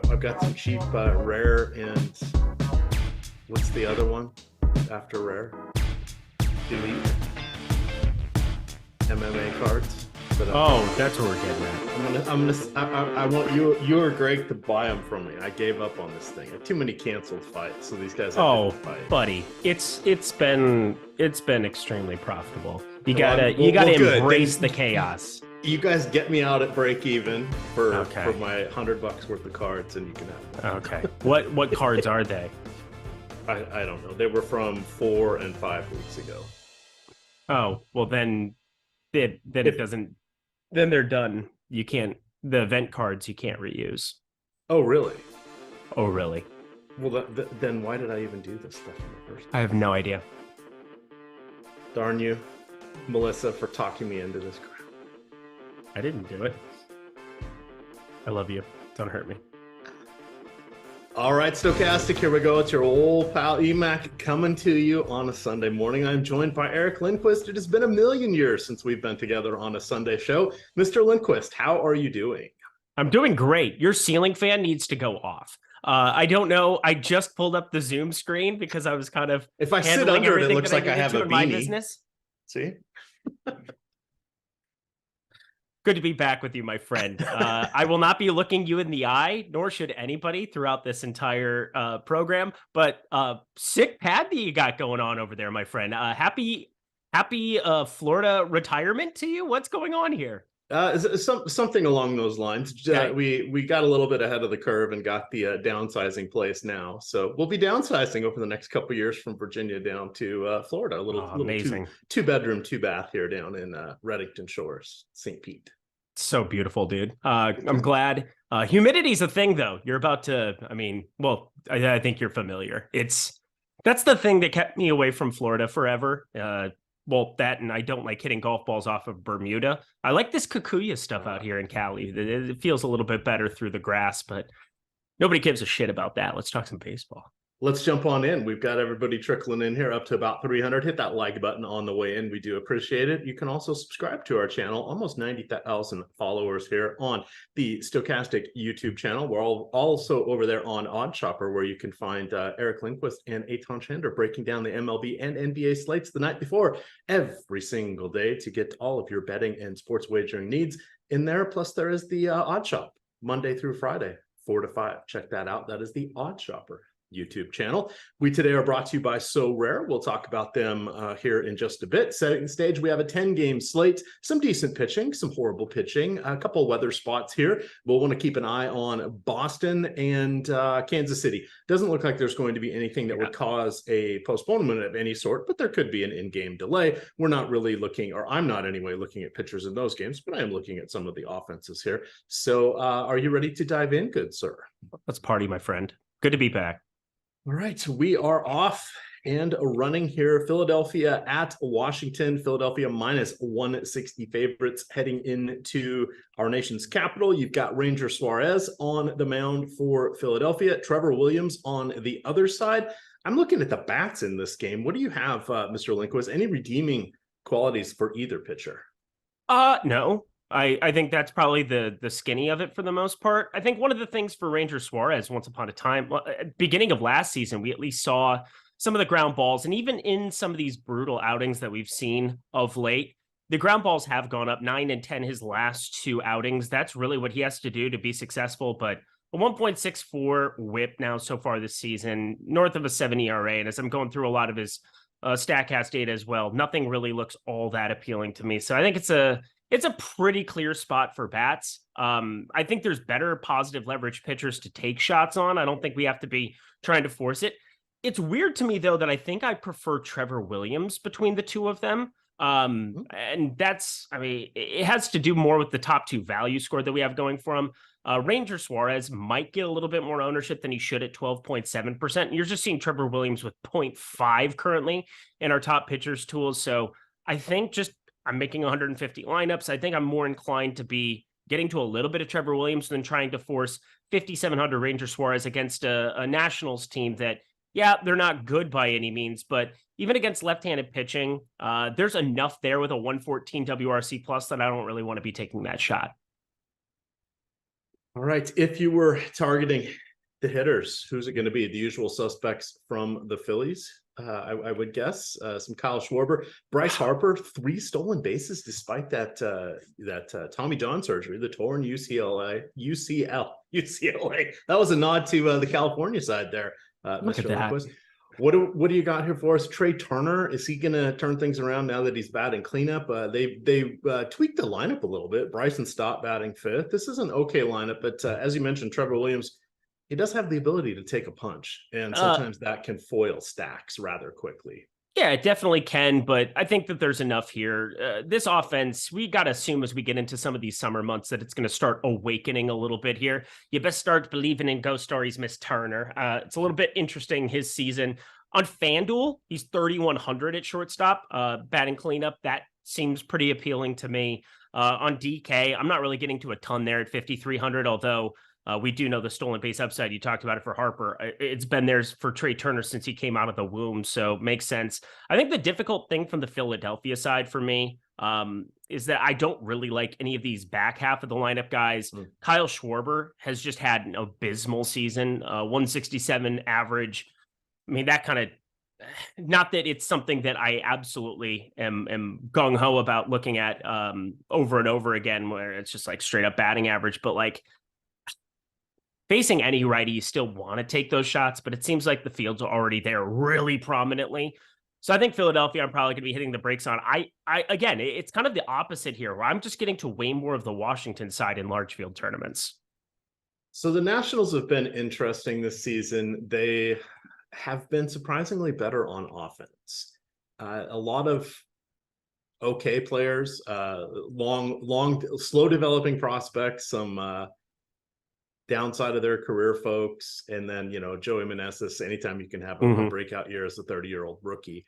I've got some cheap rare and what's the other one after rare? Elite MMA cards. But that's what we're getting at. I want you or Greg to buy them from me. I gave up on this thing. I had too many canceled fights, so these guys have to fight. Buddy, it's been extremely profitable. You gotta embrace the chaos. You guys get me out at break even for my $100 worth of cards, and you can have them. Okay. What cards are they? I don't know. They were from 4 and 5 weeks ago. Oh, well then it doesn't. Then they're done. You can't. The event cards you can't reuse. Oh really? Oh really? Well, then why did I even do this stuff in the first place? I have no idea. Darn you, Melissa, for talking me into this crap. I didn't do it. I love you. Don't hurt me. All right, Stochastic, here we go. It's your old pal EMac coming to you on a Sunday morning. I'm joined by Eric Lindquist. It has been a million years since we've been together on a Sunday show. Mr. Lindquist, how are you doing? I'm doing great. Your ceiling fan needs to go off. I don't know. I just pulled up the Zoom screen because I was kind of if I sit under it, it looks like I have a beanie. My business. See? Good to be back with you, my friend. I will not be looking you in the eye, nor should anybody throughout this entire program. But sick pad that you got going on over there, my friend. Happy Florida retirement to you. What's going on here? Something along those lines. Okay. We got a little bit ahead of the curve and got the downsizing place now. So we'll be downsizing over the next couple of years from Virginia down to Florida. A little amazing. Two bedroom, 2-bath here down in Reddington Shores, St. Pete. So beautiful, dude. I'm glad. Humidity's a thing, though. You're about to. I mean, well, I think you're familiar. That's the thing that kept me away from Florida forever. Well, that and I don't like hitting golf balls off of Bermuda. I like this Kikuyu stuff out here in Cali. It feels a little bit better through the grass, but nobody gives a shit about that. Let's talk some baseball. Let's jump on in. We've got everybody trickling in here up to about 300. Hit that like button on the way in. We do appreciate it. You can also subscribe to our channel. Almost 90,000 followers here on the Stochastic YouTube channel. We're also over there on Odd Shopper, where you can find Eric Lindquist and Eitan Shander breaking down the MLB and NBA slates the night before every single day to get all of your betting and sports wagering needs in there. Plus, there is the Odd Shop Monday through Friday, 4 to 5. Check that out. That is the Odd Shopper YouTube channel. We today are brought to you by Sorare. We'll talk about them here in just a bit. Setting the stage, we have a 10-game slate, some decent pitching, some horrible pitching, a couple of weather spots here. We'll want to keep an eye on Boston and Kansas City. Doesn't look like there's going to be anything that would cause a postponement of any sort, but there could be an in-game delay. We're not really looking, or I'm not anyway, looking at pitchers in those games, but I am looking at some of the offenses here. So are you ready to dive in, good sir? Let's party, my friend. Good to be back. All right, so we are off and running here. Philadelphia at Washington. Philadelphia minus 160 favorites heading into our nation's capital. You've got Ranger Suarez on the mound for Philadelphia. Trevor Williams on the other side. I'm looking at the bats in this game. What do you have, Mr. Lindquist? Any redeeming qualities for either pitcher? No. I think that's probably the skinny of it for the most part. I think one of the things for Ranger Suarez, once upon a time, beginning of last season, we at least saw some of the ground balls. And even in some of these brutal outings that we've seen of late, the ground balls have gone up 9 and 10 his last 2 outings. That's really what he has to do to be successful. But a 1.64 whip now so far this season, north of a 7 ERA. And as I'm going through a lot of his StatCast data as well, nothing really looks all that appealing to me. So I think it's a pretty clear spot for bats. I think there's better positive leverage pitchers to take shots on. I don't think we have to be trying to force it. It's weird to me, though, that I think I prefer Trevor Williams between the two of them. And that's, I mean, it has to do more with the top 2 value score that we have going for him. Ranger Suarez might get a little bit more ownership than he should at 12.7%. And you're just seeing Trevor Williams with 0.5 currently in our top pitchers tools. So I think I'm making 150 lineups. I think I'm more inclined to be getting to a little bit of Trevor Williams than trying to force 5,700 Ranger Suarez against a Nationals team that, yeah, they're not good by any means, but even against left-handed pitching, there's enough there with a 114 WRC plus that I don't really want to be taking that shot. All right. If you were targeting the hitters, who's it going to be? The usual suspects from the Phillies, I would guess. Some Kyle Schwarber, Bryce Harper, 3 stolen bases despite that Tommy John surgery, the torn UCLA. That was a nod to the California side there. Look at that. Lindquist. What do you got here for us? Trey Turner, is he going to turn things around now that he's batting cleanup? They tweaked the lineup a little bit. Bryson Stott batting 5th. This is an okay lineup, but as you mentioned, Trevor Williams, he does have the ability to take a punch, and sometimes that can foil stacks rather quickly. Yeah, it definitely can, but I think that there's enough here. This offense, we got to assume as we get into some of these summer months that it's going to start awakening a little bit here. You best start believing in ghost stories, Miss Turner. It's a little bit interesting, his season. On FanDuel, he's 3,100 at shortstop, batting cleanup. That seems pretty appealing to me. On DK, I'm not really getting to a ton there at 5,300, although we do know the stolen base upside. You talked about it for Harper. It's been there for Trey Turner since he came out of the womb, so makes sense. I think the difficult thing from the Philadelphia side for me is that I don't really like any of these back half of the lineup guys. Kyle Schwarber has just had an abysmal season, 167 average. I mean, that kind of, not that it's something that I absolutely am gung-ho about looking at over and over again, where it's just like straight up batting average, but like, facing any righty, you still want to take those shots, but it seems like the field's already there really prominently. So I think Philadelphia, I'm probably going to be hitting the brakes on. Again, it's kind of the opposite here, where I'm just getting to way more of the Washington side in large field tournaments. So the Nationals have been interesting this season. They have been surprisingly better on offense. A lot of okay players, slow developing prospects, some downside of their career folks, and then Joey Meneses. Anytime you can have a breakout year as a 30-year-old rookie,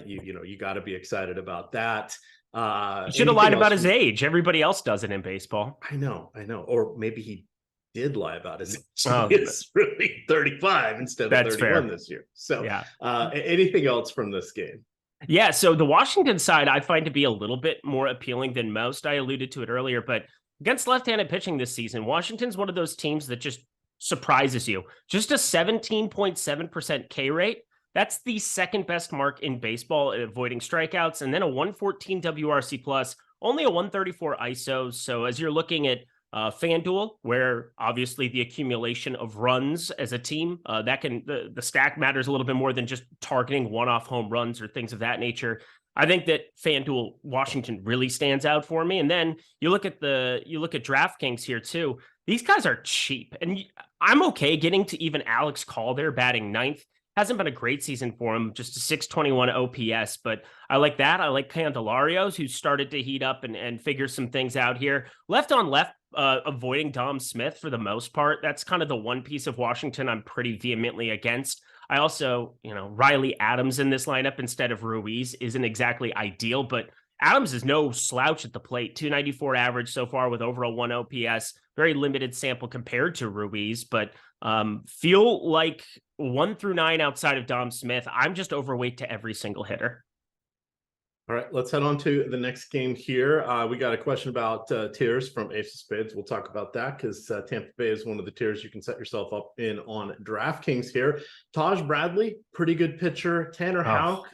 you got to be excited about that. He should have lied about his age. Everybody else does it in baseball. I know, or maybe he did lie about his age. It's really 35 instead of 31 this year. So yeah. Anything else from this game? Yeah, so the Washington side I find to be a little bit more appealing than most. I alluded to it earlier, but against left-handed pitching this season, Washington's one of those teams that just surprises you. Just a 17.7% K rate. That's the second best mark in baseball at avoiding strikeouts, and then a 114 WRC plus, only a 134 ISO. So as you're looking at FanDuel, where obviously the accumulation of runs as a team, that can the stack matters a little bit more than just targeting one-off home runs or things of that nature. I think that FanDuel Washington really stands out for me. And then you look at DraftKings here too. These guys are cheap, and I'm okay getting to even Alex Call there batting 9th. Hasn't been a great season for him, just a 621 OPS, but I like that. I like Candelarios, who started to heat up and figure some things out here. Left on left, avoiding Dom Smith for the most part. That's kind of the one piece of Washington I'm pretty vehemently against. I also, Riley Adams in this lineup instead of Ruiz isn't exactly ideal, but Adams is no slouch at the plate. 294 average so far with over a 1 OPS. Very limited sample compared to Ruiz, but feel like 1 through 9 outside of Dom Smith, I'm just overweight to every single hitter. All right, let's head on to the next game here. We got a question about tiers from Ace of Spades. We'll talk about that because Tampa Bay is one of the tiers you can set yourself up in on DraftKings here. Taj Bradley, pretty good pitcher. Tanner Houck,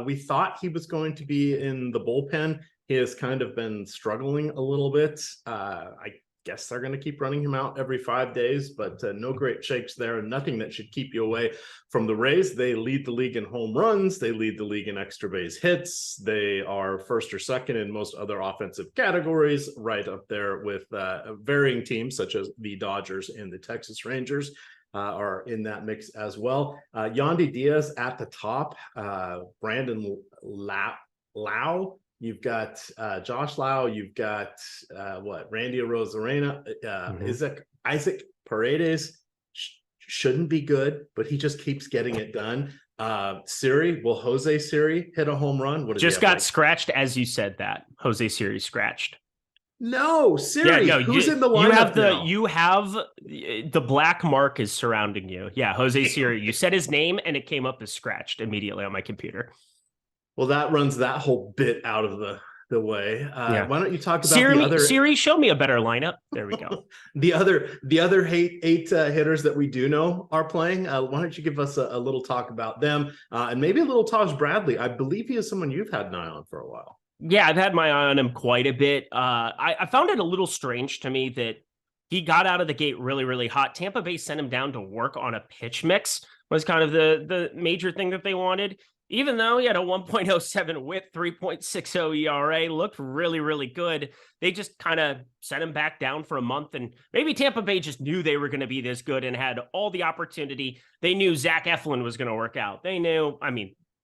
we thought he was going to be in the bullpen. He has kind of been struggling a little bit. I guess they're going to keep running him out every 5 days, but no great shakes there. Nothing that should keep you away from the Rays. They lead the league in home runs. They lead the league in extra base hits. They are first or second in most other offensive categories, right up there with varying teams such as the Dodgers and the Texas Rangers are in that mix as well. Yandy Diaz at the top. Brandon Lau. You've got Josh Lau. You've got Randy Arozarena, Isaac Isaac Paredes shouldn't be good, but he just keeps getting it done. Siri, will Jose Siri hit a home run? What does just got scratched as you said that. Jose Siri scratched. No, Siri, who's in the lineup you have the black mark is surrounding you. Yeah, Jose Siri. You said his name and it came up as scratched immediately on my computer. Well, that runs that whole bit out of the way. Why don't you talk about Siri, the other? Siri, show me a better lineup. There we go. the other eight hitters that we do know are playing. Why don't you give us a little talk about them and maybe a little Taj Bradley? I believe he is someone you've had an eye on for a while. Yeah, I've had my eye on him quite a bit. I found it a little strange to me that he got out of the gate really, really hot. Tampa Bay sent him down to work on a pitch mix, was kind of the major thing that they wanted. Even though he had a 1.07 whip, 3.60 ERA, looked really, really good. They just kind of sent him back down for a month. And maybe Tampa Bay just knew they were going to be this good and had all the opportunity. They knew Zach Eflin was going to work out. They knew,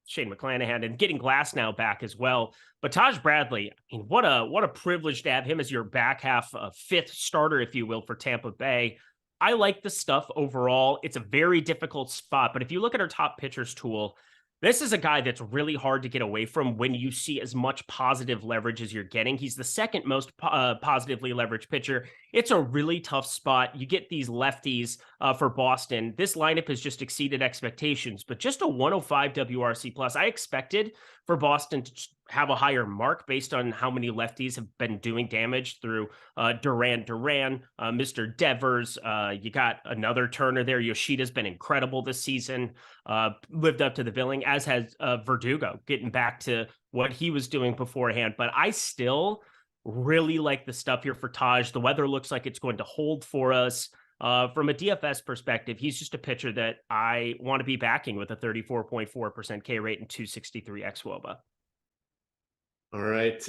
Shane McClanahan and getting Glasnow back as well. But Taj Bradley, what a privilege to have him as your back half, fifth starter, if you will, for Tampa Bay. I like the stuff overall. It's a very difficult spot. But if you look at our top pitchers tool, this is a guy that's really hard to get away from when you see as much positive leverage as you're getting. He's the second most positively leveraged pitcher. It's a really tough spot. You get these lefties for Boston. This lineup has just exceeded expectations, but just a 105 WRC plus. I expected for Boston to have a higher mark based on how many lefties have been doing damage through Duran, Mr. Devers. You got another Turner there. Yoshida's been incredible this season, lived up to the billing, as has Verdugo, getting back to what he was doing beforehand. But I still really like the stuff here for Taj. The weather looks like it's going to hold for us. From a DFS perspective, he's just a pitcher that I want to be backing with a 34.4% K rate and 263 xWOBA. All right.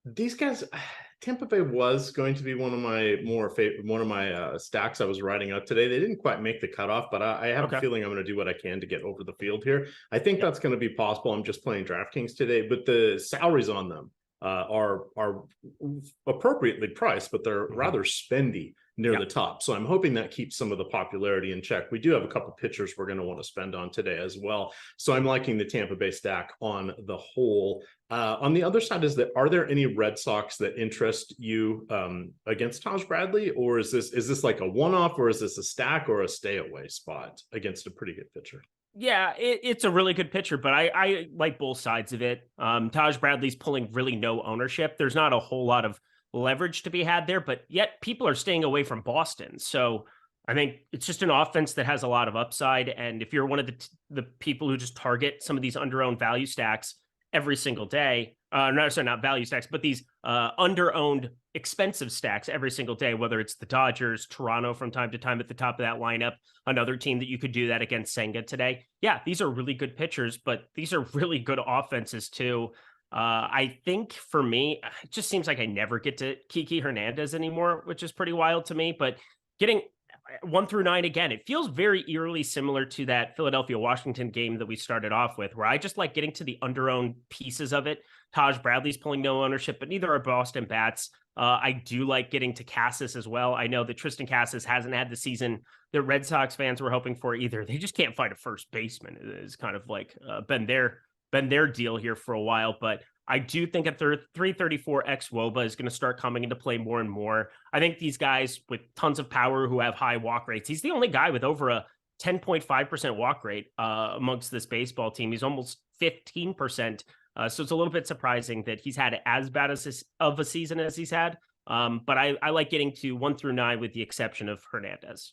These guys, Tampa Bay was going to be one of my stacks I was writing up today. They didn't quite make the cutoff, but I have a feeling I'm going to do what I can to get over the field here. I think that's going to be possible. I'm just playing DraftKings today, but the salaries on them are appropriately priced, but they're rather spendy near the top. So I'm hoping that keeps some of the popularity in check. We do have a couple pitchers we're going to want to spend on today as well. So I'm liking the Tampa Bay stack on the whole. On the other side, are there any Red Sox that interest you against Taj Bradley, or is this like a one-off, or is this a stack or a stay away spot against a pretty good pitcher? Yeah, it's a really good pitcher, but I like both sides of it. Taj Bradley's pulling really no ownership. There's not a whole lot of leverage to be had there, but yet people are staying away from Boston. So I think it's just an offense that has a lot of upside. And if you're one of the people who just target some of these under-owned value stacks every single day, not value stacks, but these under-owned expensive stacks every single day, whether it's the Dodgers, Toronto from time to time at the top of that lineup, another team that you could do that against Senga today. Yeah, these are really good pitchers, but these are really good offenses too. I think for me, it just seems like I never get to Kiki Hernandez anymore, which is pretty wild to me, but getting 1 through 9 again, it feels very eerily similar to that Philadelphia-Washington game that we started off with, where I just like getting to the under-owned pieces of it. Taj Bradley's pulling no ownership, but neither are Boston bats. I do like getting to Cassis as well. I know that Tristan Cassis hasn't had the season that Red Sox fans were hoping for either. They just can't find a first baseman. It's kind of like been their deal here for a while, but I do think at 334 xWOBA is going to start coming into play more and more. I think these guys with tons of power who have high walk rates, he's the only guy with over a 10.5% walk rate amongst this baseball team. He's almost 15%. So it's a little bit surprising that he's had as bad of a season as he's had. But I like getting to 1 through 9 with the exception of Hernandez.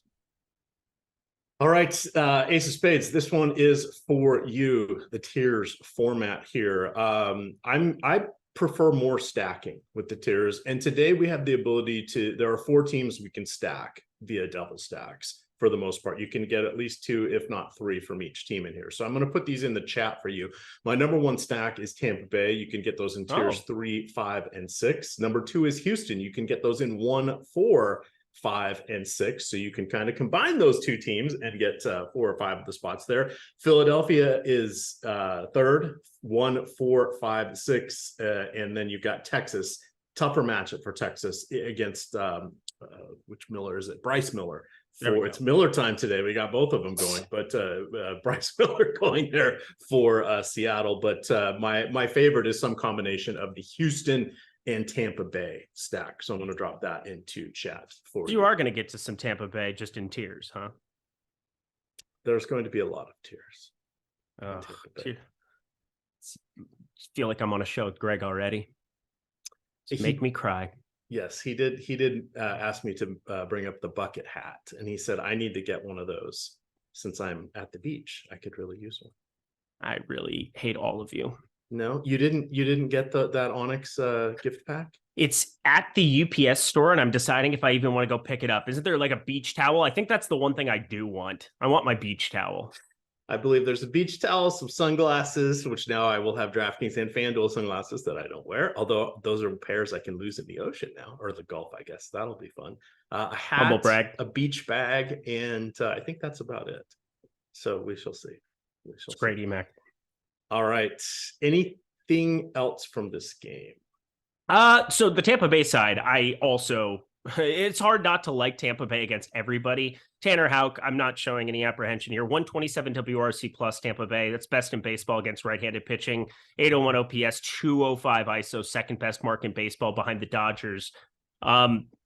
All right, Ace of Spades, this one is for you, the tiers format here. I prefer more stacking with the tiers. And today we have the ability there are 4 teams we can stack via double stacks for the most part. You can get at least 2, if not 3 from each team in here. So I'm going to put these in the chat for you. My number 1 stack is Tampa Bay. You can get those in tiers 3, 5, and 6. Number 2 is Houston. You can get those in 1, 4, 5, and 6. So you can kind of combine those 2 teams and get 4 or 5 of the spots there. Philadelphia is 3rd, 1, 4, 5, 6. And then you've got Texas tougher matchup for Texas against which Miller is it? Bryce Miller. It's Miller time today. We got both of them going, but Bryce Miller going there for Seattle. But my favorite is some combination of the Houston and Tampa Bay stack. So I'm going to drop that into chat for you. You are going to get to some Tampa Bay just in tears, huh? There's going to be a lot of tears. I feel like I'm on a show with Greg already. Make me cry. Yes, he did. He did ask me to bring up the bucket hat, and he said I need to get one of those since I'm at the beach. I could really use one. I really hate all of you. No, you didn't. You didn't get that Onyx gift pack. It's at the UPS store, and I'm deciding if I even want to go pick it up. Isn't there like a beach towel? I think that's the one thing I do want. I want my beach towel. I believe there's a beach towel, some sunglasses, which now I will have DraftKings and FanDuel sunglasses that I don't wear. Although those are pairs I can lose in the ocean now, or the Gulf, I guess. That'll be fun. A hat, a beach bag, and I think that's about it. So we shall see. It's great, EMac. All right. Anything else from this game? So the Tampa Bay side, it's hard not to like Tampa Bay against everybody. Tanner Houck, I'm not showing any apprehension here. 127 WRC plus Tampa Bay. That's best in baseball against right-handed pitching. 801 OPS, 205 ISO, second best mark in baseball behind the Dodgers.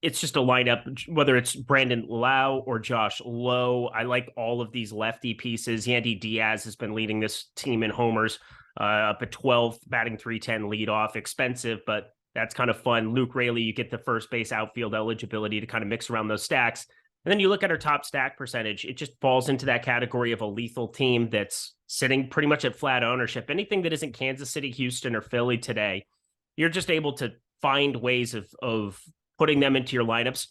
It's just a lineup, whether it's Brandon Lau or Josh Lowe. I like all of these lefty pieces. Yandy Diaz has been leading this team in homers, up at 12, batting 310 leadoff. Expensive, but that's kind of fun. Luke Raley, you get the first base outfield eligibility to kind of mix around those stacks. And then you look at our top stack percentage, it just falls into that category of a lethal team that's sitting pretty much at flat ownership. Anything that isn't Kansas City, Houston, or Philly today, you're just able to find ways of putting them into your lineups,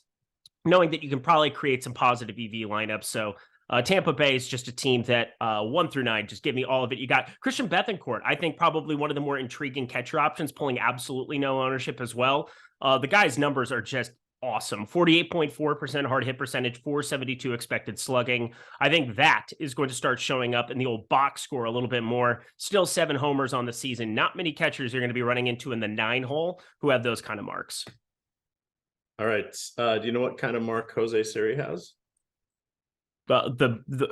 knowing that you can probably create some positive EV lineups. So Tampa Bay is just a team that 1 through 9, just give me all of it. You got Christian Bethancourt, I think probably one of the more intriguing catcher options, pulling absolutely no ownership as well. The guy's numbers are just awesome. 48.4% hard hit percentage, 472 expected slugging. I think that is going to start showing up in the old box score a little bit more. Still 7 homers on the season. Not many catchers you're going to be running into in the 9 hole who have those kind of marks. All right. Do you know what kind of mark Jose Siri has? The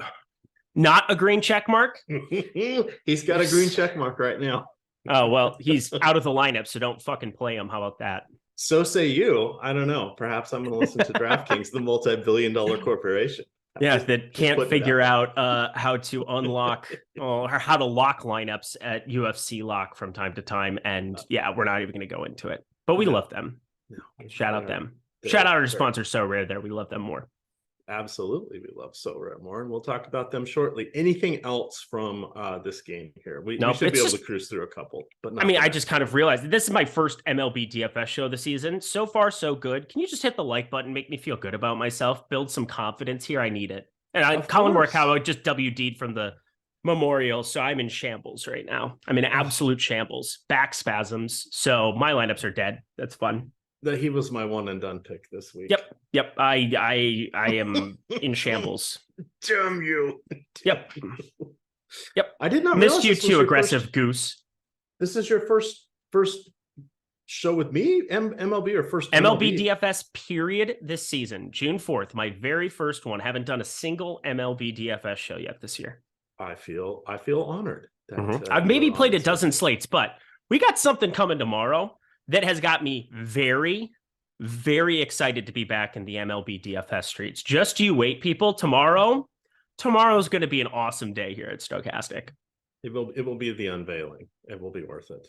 not a green check mark. He's got a green check mark right now. Oh, well, he's out of the lineup, so don't fucking play him. How about that? So say you. I don't know. Perhaps I'm going to listen to DraftKings, the multi-billion-dollar corporation. Yeah, that can't figure out how to unlock or how to lock lineups at UFC Lock from time to time. And yeah, we're not even going to go into it. But we love them. No, shout out them. Shout out our sponsor, So Rare there. We love them more. Absolutely. We love So Rare more, and we'll talk about them shortly. Anything else from this game here? We should be able to cruise through a couple. But not I just kind of realized this is my first MLB DFS show of the season. So far, so good. Can you just hit the like button, make me feel good about myself, build some confidence here? I need it. And Colin Morikawa just WD'd from the Memorial, so I'm in shambles right now. I'm in absolute shambles, back spasms. So my lineups are dead. That's fun. He was my one and done pick this week. Yep. I am in shambles. Damn you. Yep. I did not missed you too, aggressive goose. This is your first show with me, MLB, or first MLB DFS period this season, June 4th, my very first one. Haven't done a single MLB DFS show yet this year. I feel honored. I've maybe played a dozen slates, but we got something coming tomorrow that has got me very, very excited to be back in the MLB DFS streets. Just you wait, people. Tomorrow's going to be an awesome day here at Stokastic. It will be the unveiling. It will be worth it.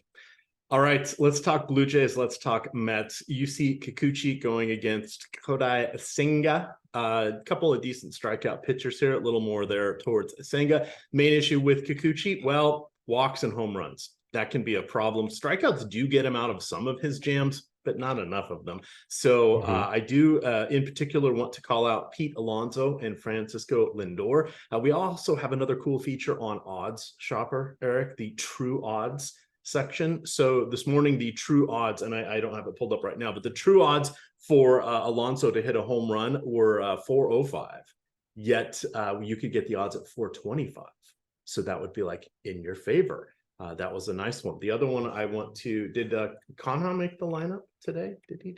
All right, let's talk Blue Jays. Let's talk Mets. You see Kikuchi going against Kodai Senga. A couple of decent strikeout pitchers here. A little more there towards Senga. Main issue with Kikuchi, well, walks and home runs. That can be a problem. Strikeouts do get him out of some of his jams, but not enough of them. So I do, in particular, want to call out Pete Alonso and Francisco Lindor. We also have another cool feature on Odds Shopper, Eric, the True Odds section. So this morning, the true odds, and I don't have it pulled up right now, but the true odds for Alonso to hit a home run were 405. Yet you could get the odds at 425. So that would be like in your favor. That was a nice one. The other one I want to, did Conha make the lineup? today? Did he?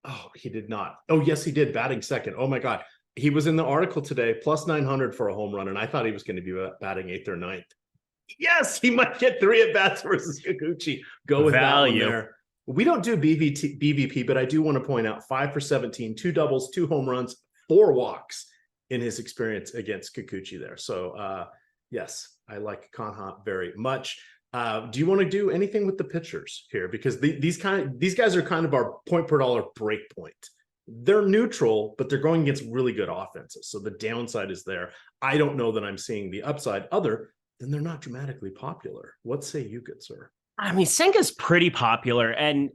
Oh, he did not. Oh, yes, he did. Batting second. Oh my God. He was in the article today, plus 900 for a home run, and I thought he was going to be batting 8th or 9th. Yes, he might get 3 at bats versus Kikuchi. Go with value. That one there. We don't do BVP, but I do want to point out 5 for 17, 2 doubles, 2 home runs, 4 walks in his experience against Kikuchi there. So yes, I like Kanha very much. Do you want to do anything with the pitchers here? Because these guys are kind of our point per dollar break point. They're neutral, but they're going against really good offenses. So the downside is there. I don't know that I'm seeing the upside other than they're not dramatically popular. What say you, good sir? I mean, Senga's pretty popular, and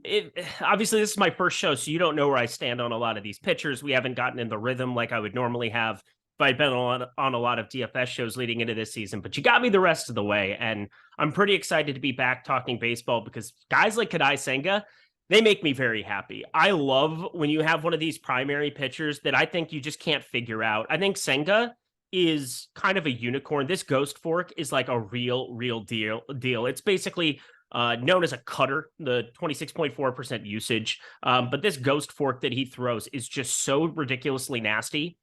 obviously this is my first show, so you don't know where I stand on a lot of these pitchers. We haven't gotten in the rhythm like I would normally have if I'd been on a lot of DFS shows leading into this season, but you got me the rest of the way, and I'm pretty excited to be back talking baseball because guys like Kadai Senga, they make me very happy. I love when you have one of these primary pitchers that I think you just can't figure out. I think Senga is kind of a unicorn. This Ghost Fork is like a real deal. It's basically known as a cutter, the 26.4% usage. But this Ghost Fork that he throws is just so ridiculously nasty.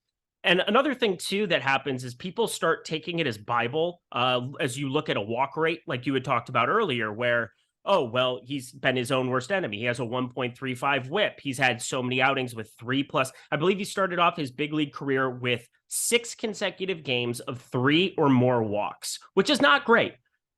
And another thing, too, that happens is people start taking it as Bible as you look at a walk rate, like you had talked about earlier, where, oh, well, he's been his own worst enemy. He has a 1.35 whip. He's had so many outings with 3+. I believe he started off his big league career with 6 consecutive games of 3 or more walks, which is not great.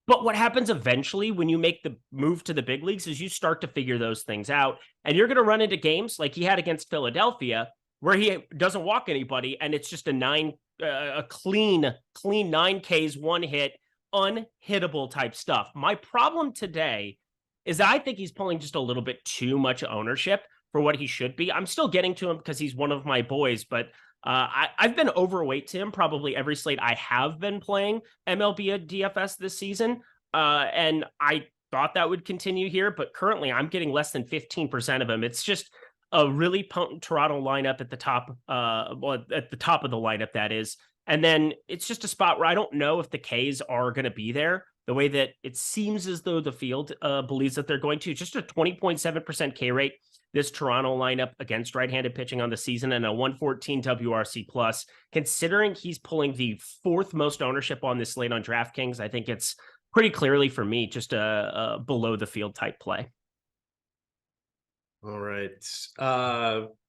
But what happens eventually when you make the move to the big leagues is you start to figure those things out. And you're going to run into games like he had against Philadelphia where he doesn't walk anybody, and it's just a clean 9 Ks, 1 hit, unhittable type stuff. My problem today is that I think he's pulling just a little bit too much ownership for what he should be. I'm still getting to him because he's one of my boys, but I've been overweight to him probably every slate I have been playing MLB DFS this season, and I thought that would continue here, but currently I'm getting less than 15% of him. It's just a really potent Toronto lineup at the top, at the top of the lineup, that is. And then it's just a spot where I don't know if the Ks are going to be there the way that it seems as though the field believes that they're going to. Just a 20.7% K rate, this Toronto lineup against right-handed pitching on the season, and a 114 WRC plus. Considering he's pulling the 4th most ownership on this slate on DraftKings, I think it's pretty clearly for me just a below the field type play. All right.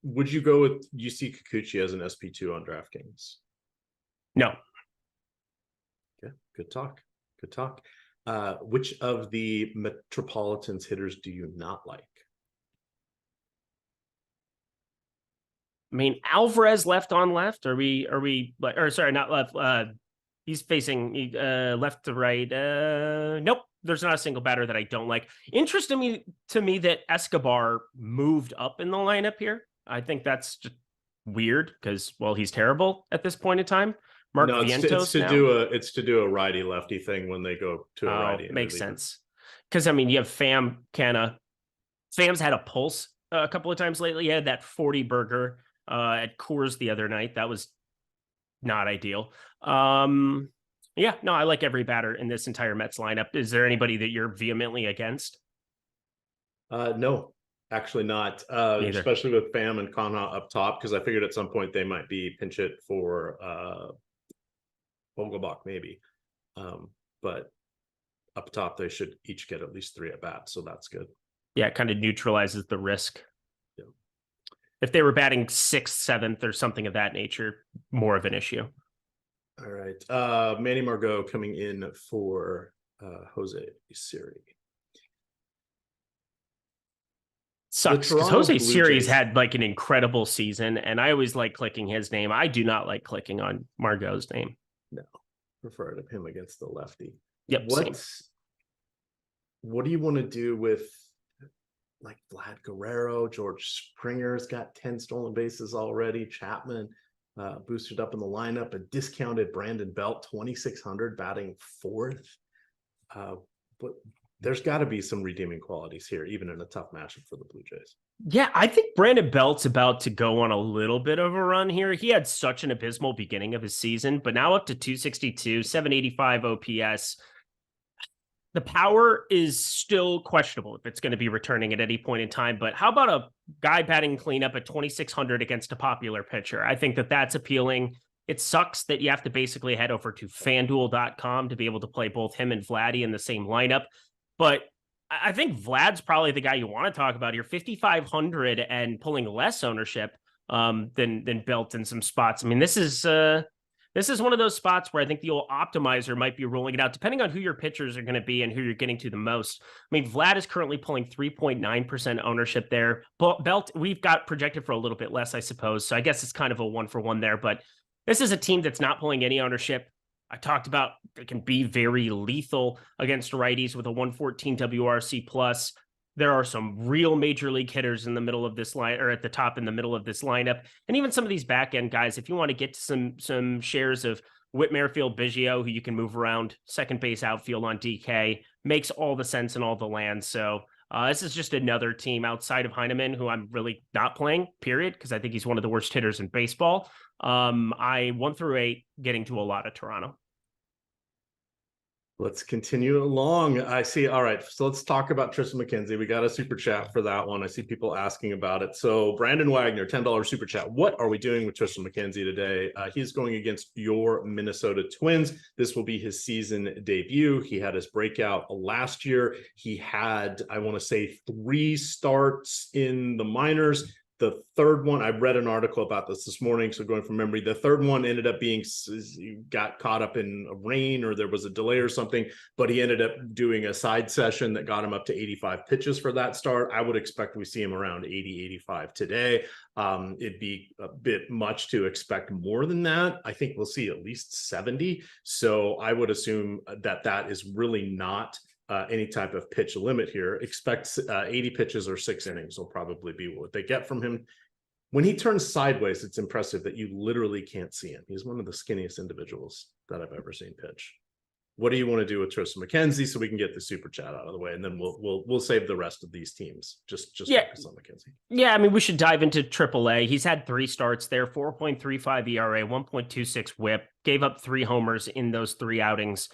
Would you go with UC Kikuchi as an SP2 on DraftKings? No. Okay, good talk. Which of the Metropolitans hitters do you not like? I mean, Alvarez left on left. Are we like, or sorry, not left. He's facing left to right. Nope. There's not a single batter that I don't like. Interesting to me that Escobar moved up in the lineup here. I think that's just weird because, well, he's terrible at this point in time. It's to do a righty lefty thing when they go to a righty. Makes sense. Because I mean, you have Fam's had a pulse a couple of times lately. He had that 40 burger at Coors the other night. That was not ideal. Yeah, no, I like every batter in this entire Mets lineup. Is there anybody that you're vehemently against? No, actually not. Especially with Pham and Kanha up top, because I figured at some point they might be pinch hit for Vogelbach maybe. But up top, they should each get at least 3 at bats, so that's good. Yeah, it kind of neutralizes the risk. Yeah. If they were batting 6th, 7th, or something of that nature, more of an issue. All right. Manny Margot coming in for Jose Siri. Sucks because Jose Siri's had like an incredible season, and I always like clicking his name. I do not like clicking on Margot's name. No, prefer to him against the lefty. Yep. What do you want to do with like Vlad Guerrero? George Springer's got 10 stolen bases already. Chapman boosted up in the lineup. A discounted Brandon Belt, 2,600, batting 4th. But there's got to be some redeeming qualities here, even in a tough matchup for the Blue Jays. Yeah, I think Brandon Belt's about to go on a little bit of a run here. He had such an abysmal beginning of his season, but now up to 262, 785 OPS. The power is still questionable if it's going to be returning at any point in time. But how about a guy batting cleanup at 2,600 against a popular pitcher? I think that that's appealing. It sucks that you have to basically head over to FanDuel.com to be able to play both him and Vladdy in the same lineup. But I think Vlad's probably the guy you want to talk about here. 5,500 and pulling less ownership than Belt in some spots. I mean, this is one of those spots where I think the old optimizer might be rolling it out, depending on who your pitchers are going to be and who you're getting to the most. I mean, Vlad is currently pulling 3.9% ownership there. Belt, we've got projected for a little bit less, I suppose. So I guess it's kind of a 1-for-1 there. But this is a team that's not pulling any ownership. I talked about they can be very lethal against righties with a 114 WRC plus. There are some real major league hitters in the middle of this line, or at the top in the middle of this lineup. And even some of these back end guys, if you want to get to some shares of Whit Merrifield, Biggio, who you can move around second base outfield on DK, makes all the sense in all the land. So this is just another team outside of Heineman who I'm really not playing, period, because I think he's one of the worst hitters in baseball. I 1 through 8 getting to a lot of Toronto. Let's continue along. I see. All right. So let's talk about Tristan McKenzie. We got a super chat for that one. I see people asking about it. So Brandon Wagner, $10 super chat. What are we doing with Tristan McKenzie today? He's going against your Minnesota Twins. This will be his season debut. He had his breakout last year. He had, I want to say, 3 starts in the minors. The third one, I read an article about this morning, so going from memory, the third one ended up being, got caught up in a rain or there was a delay or something, but he ended up doing a side session that got him up to 85 pitches for that start. I would expect we see him around 80, 85 today. It'd be a bit much to expect more than that. I think we'll see at least 70. So I would assume that that is really not any type of pitch limit here. Expect 80 pitches or 6 innings will probably be what they get from him. When he turns sideways, it's impressive that you literally can't see him. He's one of the skinniest individuals that I've ever seen pitch. What do you want to do with Tristan McKenzie so we can get the super chat out of the way, and then we'll save the rest of these teams. Just focus on McKenzie. Yeah, I mean, we should dive into AAA. He's had 3 starts there, 4.35 ERA, 1.26 WHIP, gave up 3 homers in those 3 outings.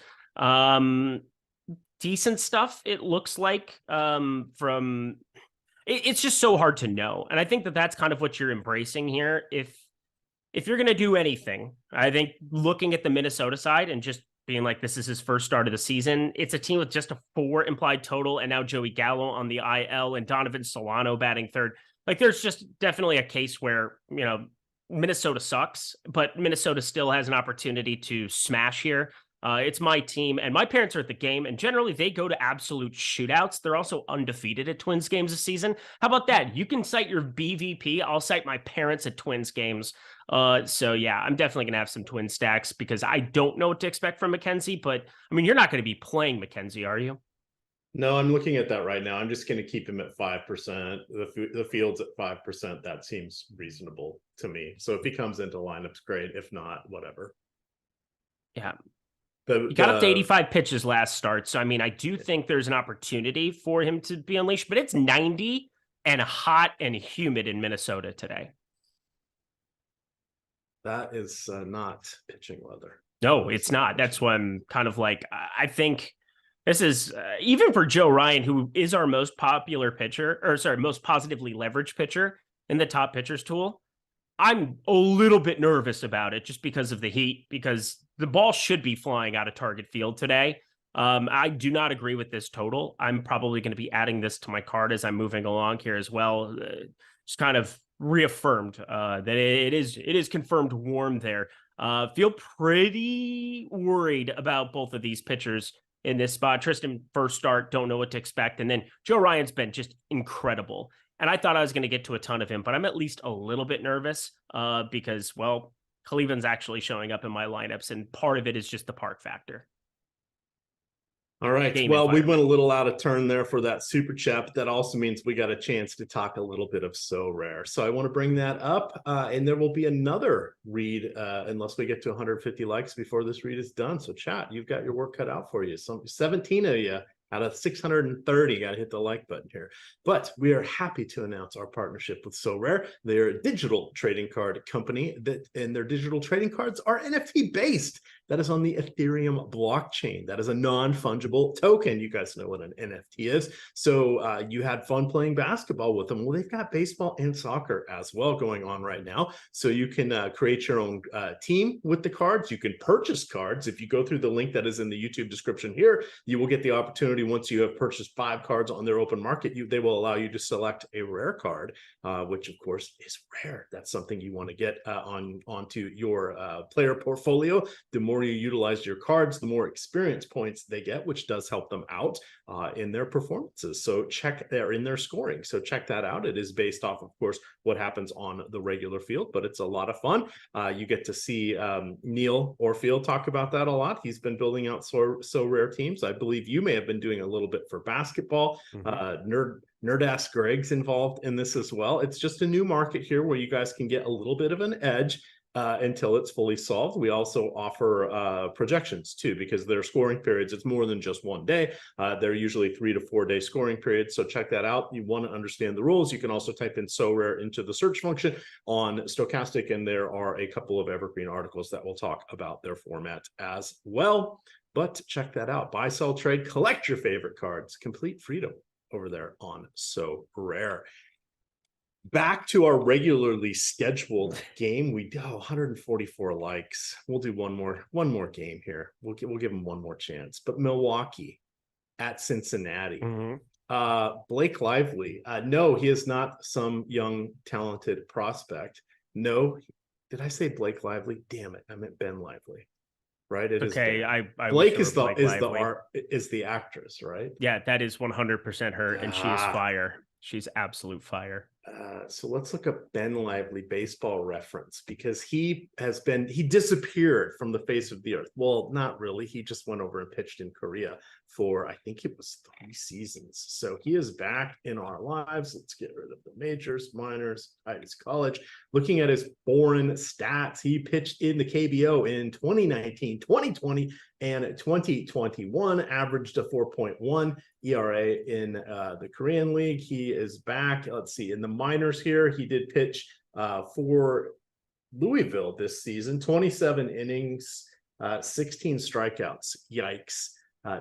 Decent stuff, it looks like, it's just so hard to know. And I think that that's kind of what you're embracing here. If you're going to do anything, I think looking at the Minnesota side and just being like, this is his first start of the season, it's a team with just a 4 implied total. And now Joey Gallo on the IL and Donovan Solano batting third. Like, there's just definitely a case where, you know, Minnesota sucks, but Minnesota still has an opportunity to smash here. It's my team, and my parents are at the game, and generally they go to absolute shootouts. They're also undefeated at Twins games this season. How about that? You can cite your BVP. I'll cite my parents at Twins games. So yeah, I'm definitely going to have some Twin stacks because I don't know what to expect from McKenzie, but I mean, you're not going to be playing McKenzie, are you? No, I'm looking at that right now. I'm just going to keep him at 5%. The field's at 5%. That seems reasonable to me. So if he comes into lineups, great. If not, whatever. Yeah. He got up to 85 pitches last start. So, I mean, I do think there's an opportunity for him to be unleashed, but it's 90 and hot and humid in Minnesota today. That is not pitching weather. No, it's not. That's why I'm kind of like, I think this is, even for Joe Ryan, who is our most popular pitcher, or sorry, most positively leveraged pitcher in the top pitchers tool, I'm a little bit nervous about it just because of the heat, because the ball should be flying out of target field today. I do not agree with this total. I'm probably going to be adding this to my card as I'm moving along here as well. Just kind of reaffirmed that it is confirmed warm there. Feel pretty worried about both of these pitchers in this spot. Tristan, first start, don't know what to expect. And then Joe Ryan's been just incredible. And I thought I was going to get to a ton of him, but I'm at least a little bit nervous because, well, Cleveland's actually showing up in my lineups, and part of it is just the park factor. All right. Well, we went a little out of turn there for that super chat, but that also means we got a chance to talk a little bit of Sorare. So I want to bring that up, and there will be another read unless we get to 150 likes before this read is done. So chat, you've got your work cut out for you. 17 of you Out of 630, got to hit the like button here. But we are happy to announce our partnership with Sorare. They're a digital trading card company and their digital trading cards are NFT based. That is on the Ethereum blockchain. That is a non-fungible token. You guys know what an NFT is. So you had fun playing basketball with them. Well, they've got baseball and soccer as well going on right now. So you can create your own team with the cards. You can purchase cards. If you go through the link that is in the YouTube description here, you will get the opportunity once you have purchased 5 cards on their open market. They will allow you to select a rare card, which of course is rare. That's something you want to get onto your player portfolio. The more you utilize your cards, the more experience points they get, which does help them out in their performances. So they're in their scoring. So check that out. It is based off, of course, what happens on the regular field, but it's a lot of fun. You get to see Neil Orfield talk about that a lot. He's been building out Sorare teams. I believe you may have been doing a little bit for basketball. Nerdass Greg's involved in this as well. It's just a new market here where you guys can get a little bit of an edge until it's fully solved. We also offer projections too, because their scoring periods, it's more than just one day. They're usually 3 to 4 day scoring periods. So check that out. You want to understand the rules. You can also type in Sorare into the search function on Stochastic, and there are a couple of evergreen articles that will talk about their format as well. But check that out. Buy, sell, trade, collect your favorite cards. Complete freedom over there on Sorare. Back to our regularly scheduled game. We do 144 likes. We'll do one more game here. We'll give them one more chance. But Milwaukee at Cincinnati. Blake Lively. No, he is not some young talented prospect. No, did I say Blake Lively? Damn it, I meant Ben Lively. Right? It okay, is I Blake is the actress, right? Yeah, that is 100% her, and she is fire. She's absolute fire. So let's look up Ben Lively baseball reference, because he disappeared from the face of the earth. Well, not really. He just went over and pitched in Korea for, I think it was 3 seasons. So he is back in our lives. Let's get rid of the majors, minors, his college. Looking at his foreign stats, he pitched in the KBO in 2019, 2020, and 2021, averaged a 4.1 ERA in the Korean League. He is back. Let's see, in the minors here, he did pitch for Louisville this season, 27 innings, 16 strikeouts. Yikes.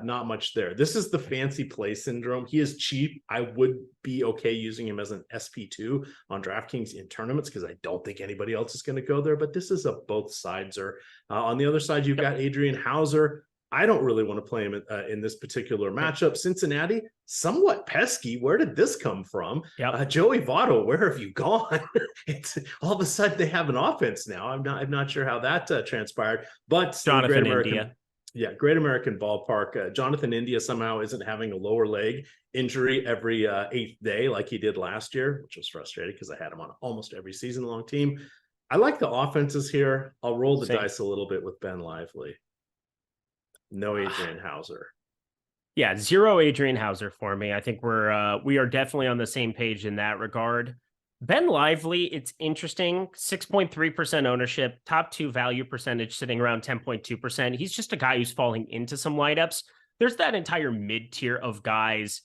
Not much there. This is the fancy play syndrome. He is cheap. I would be okay using him as an SP2 on DraftKings in tournaments, because I don't think anybody else is going to go there. But this is a both sides-er. On the other side, you've got Adrian Hauser. I don't really want to play him in this particular matchup. Cincinnati, somewhat pesky. Where did this come from? Joey Votto, where have you gone? It's all of a sudden they have an offense now. I'm not sure how that transpired. But Jonathan India. Yeah, Great American Ballpark. Jonathan India somehow isn't having a lower leg injury every 8th day like he did last year, which was frustrating because I had him on almost every season-long team. I like the offenses here. I'll roll the dice a little bit with Ben Lively. No Adrian Hauser. Yeah, 0 Adrian Hauser for me. I think we are definitely on the same page in that regard. Ben Lively, it's interesting. 6.3% ownership, top 2 value percentage, sitting around 10.2%. He's just a guy who's falling into some lineups. There's that entire mid-tier of guys.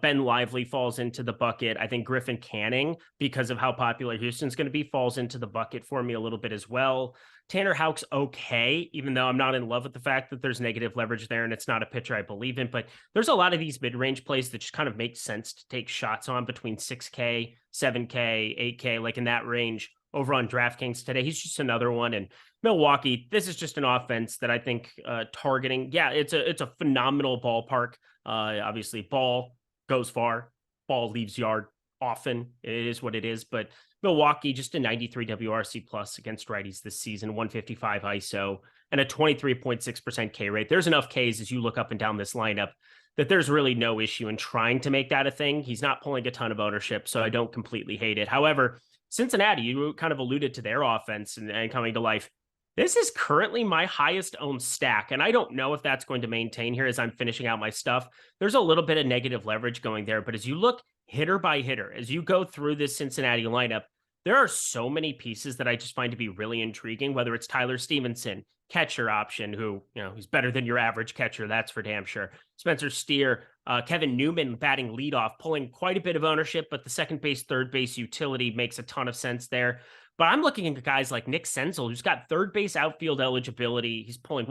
Ben Lively falls into the bucket. I think Griffin Canning, because of how popular Houston's going to be, falls into the bucket for me a little bit as well. Tanner Houck's okay, even though I'm not in love with the fact that there's negative leverage there and it's not a pitcher I believe in. But there's a lot of these mid-range plays that just kind of make sense to take shots on between 6K, 7K, 8K, like in that range over on DraftKings today. He's just another one. And Milwaukee, this is just an offense that I think targeting. Yeah, it's a phenomenal ballpark. Obviously, ball goes far, ball leaves yard often. It is what it is. But Milwaukee, just a 93 WRC plus against righties this season, 155 ISO, and a 23.6% K rate. There's enough Ks as you look up and down this lineup that there's really no issue in trying to make that a thing. He's not pulling a ton of ownership, so I don't completely hate it. However, Cincinnati, you kind of alluded to their offense and coming to life. This is currently my highest owned stack, and I don't know if that's going to maintain here as I'm finishing out my stuff. There's a little bit of negative leverage going there, but as you look hitter by hitter, as you go through this Cincinnati lineup, there are so many pieces that I just find to be really intriguing, whether it's Tyler Stevenson, catcher option who, he's better than your average catcher. That's for damn sure. Spencer Steer, Kevin Newman batting leadoff, pulling quite a bit of ownership, but the second base, third base utility makes a ton of sense there. But I'm looking at guys like Nick Senzel, who's got third base outfield eligibility. He's pulling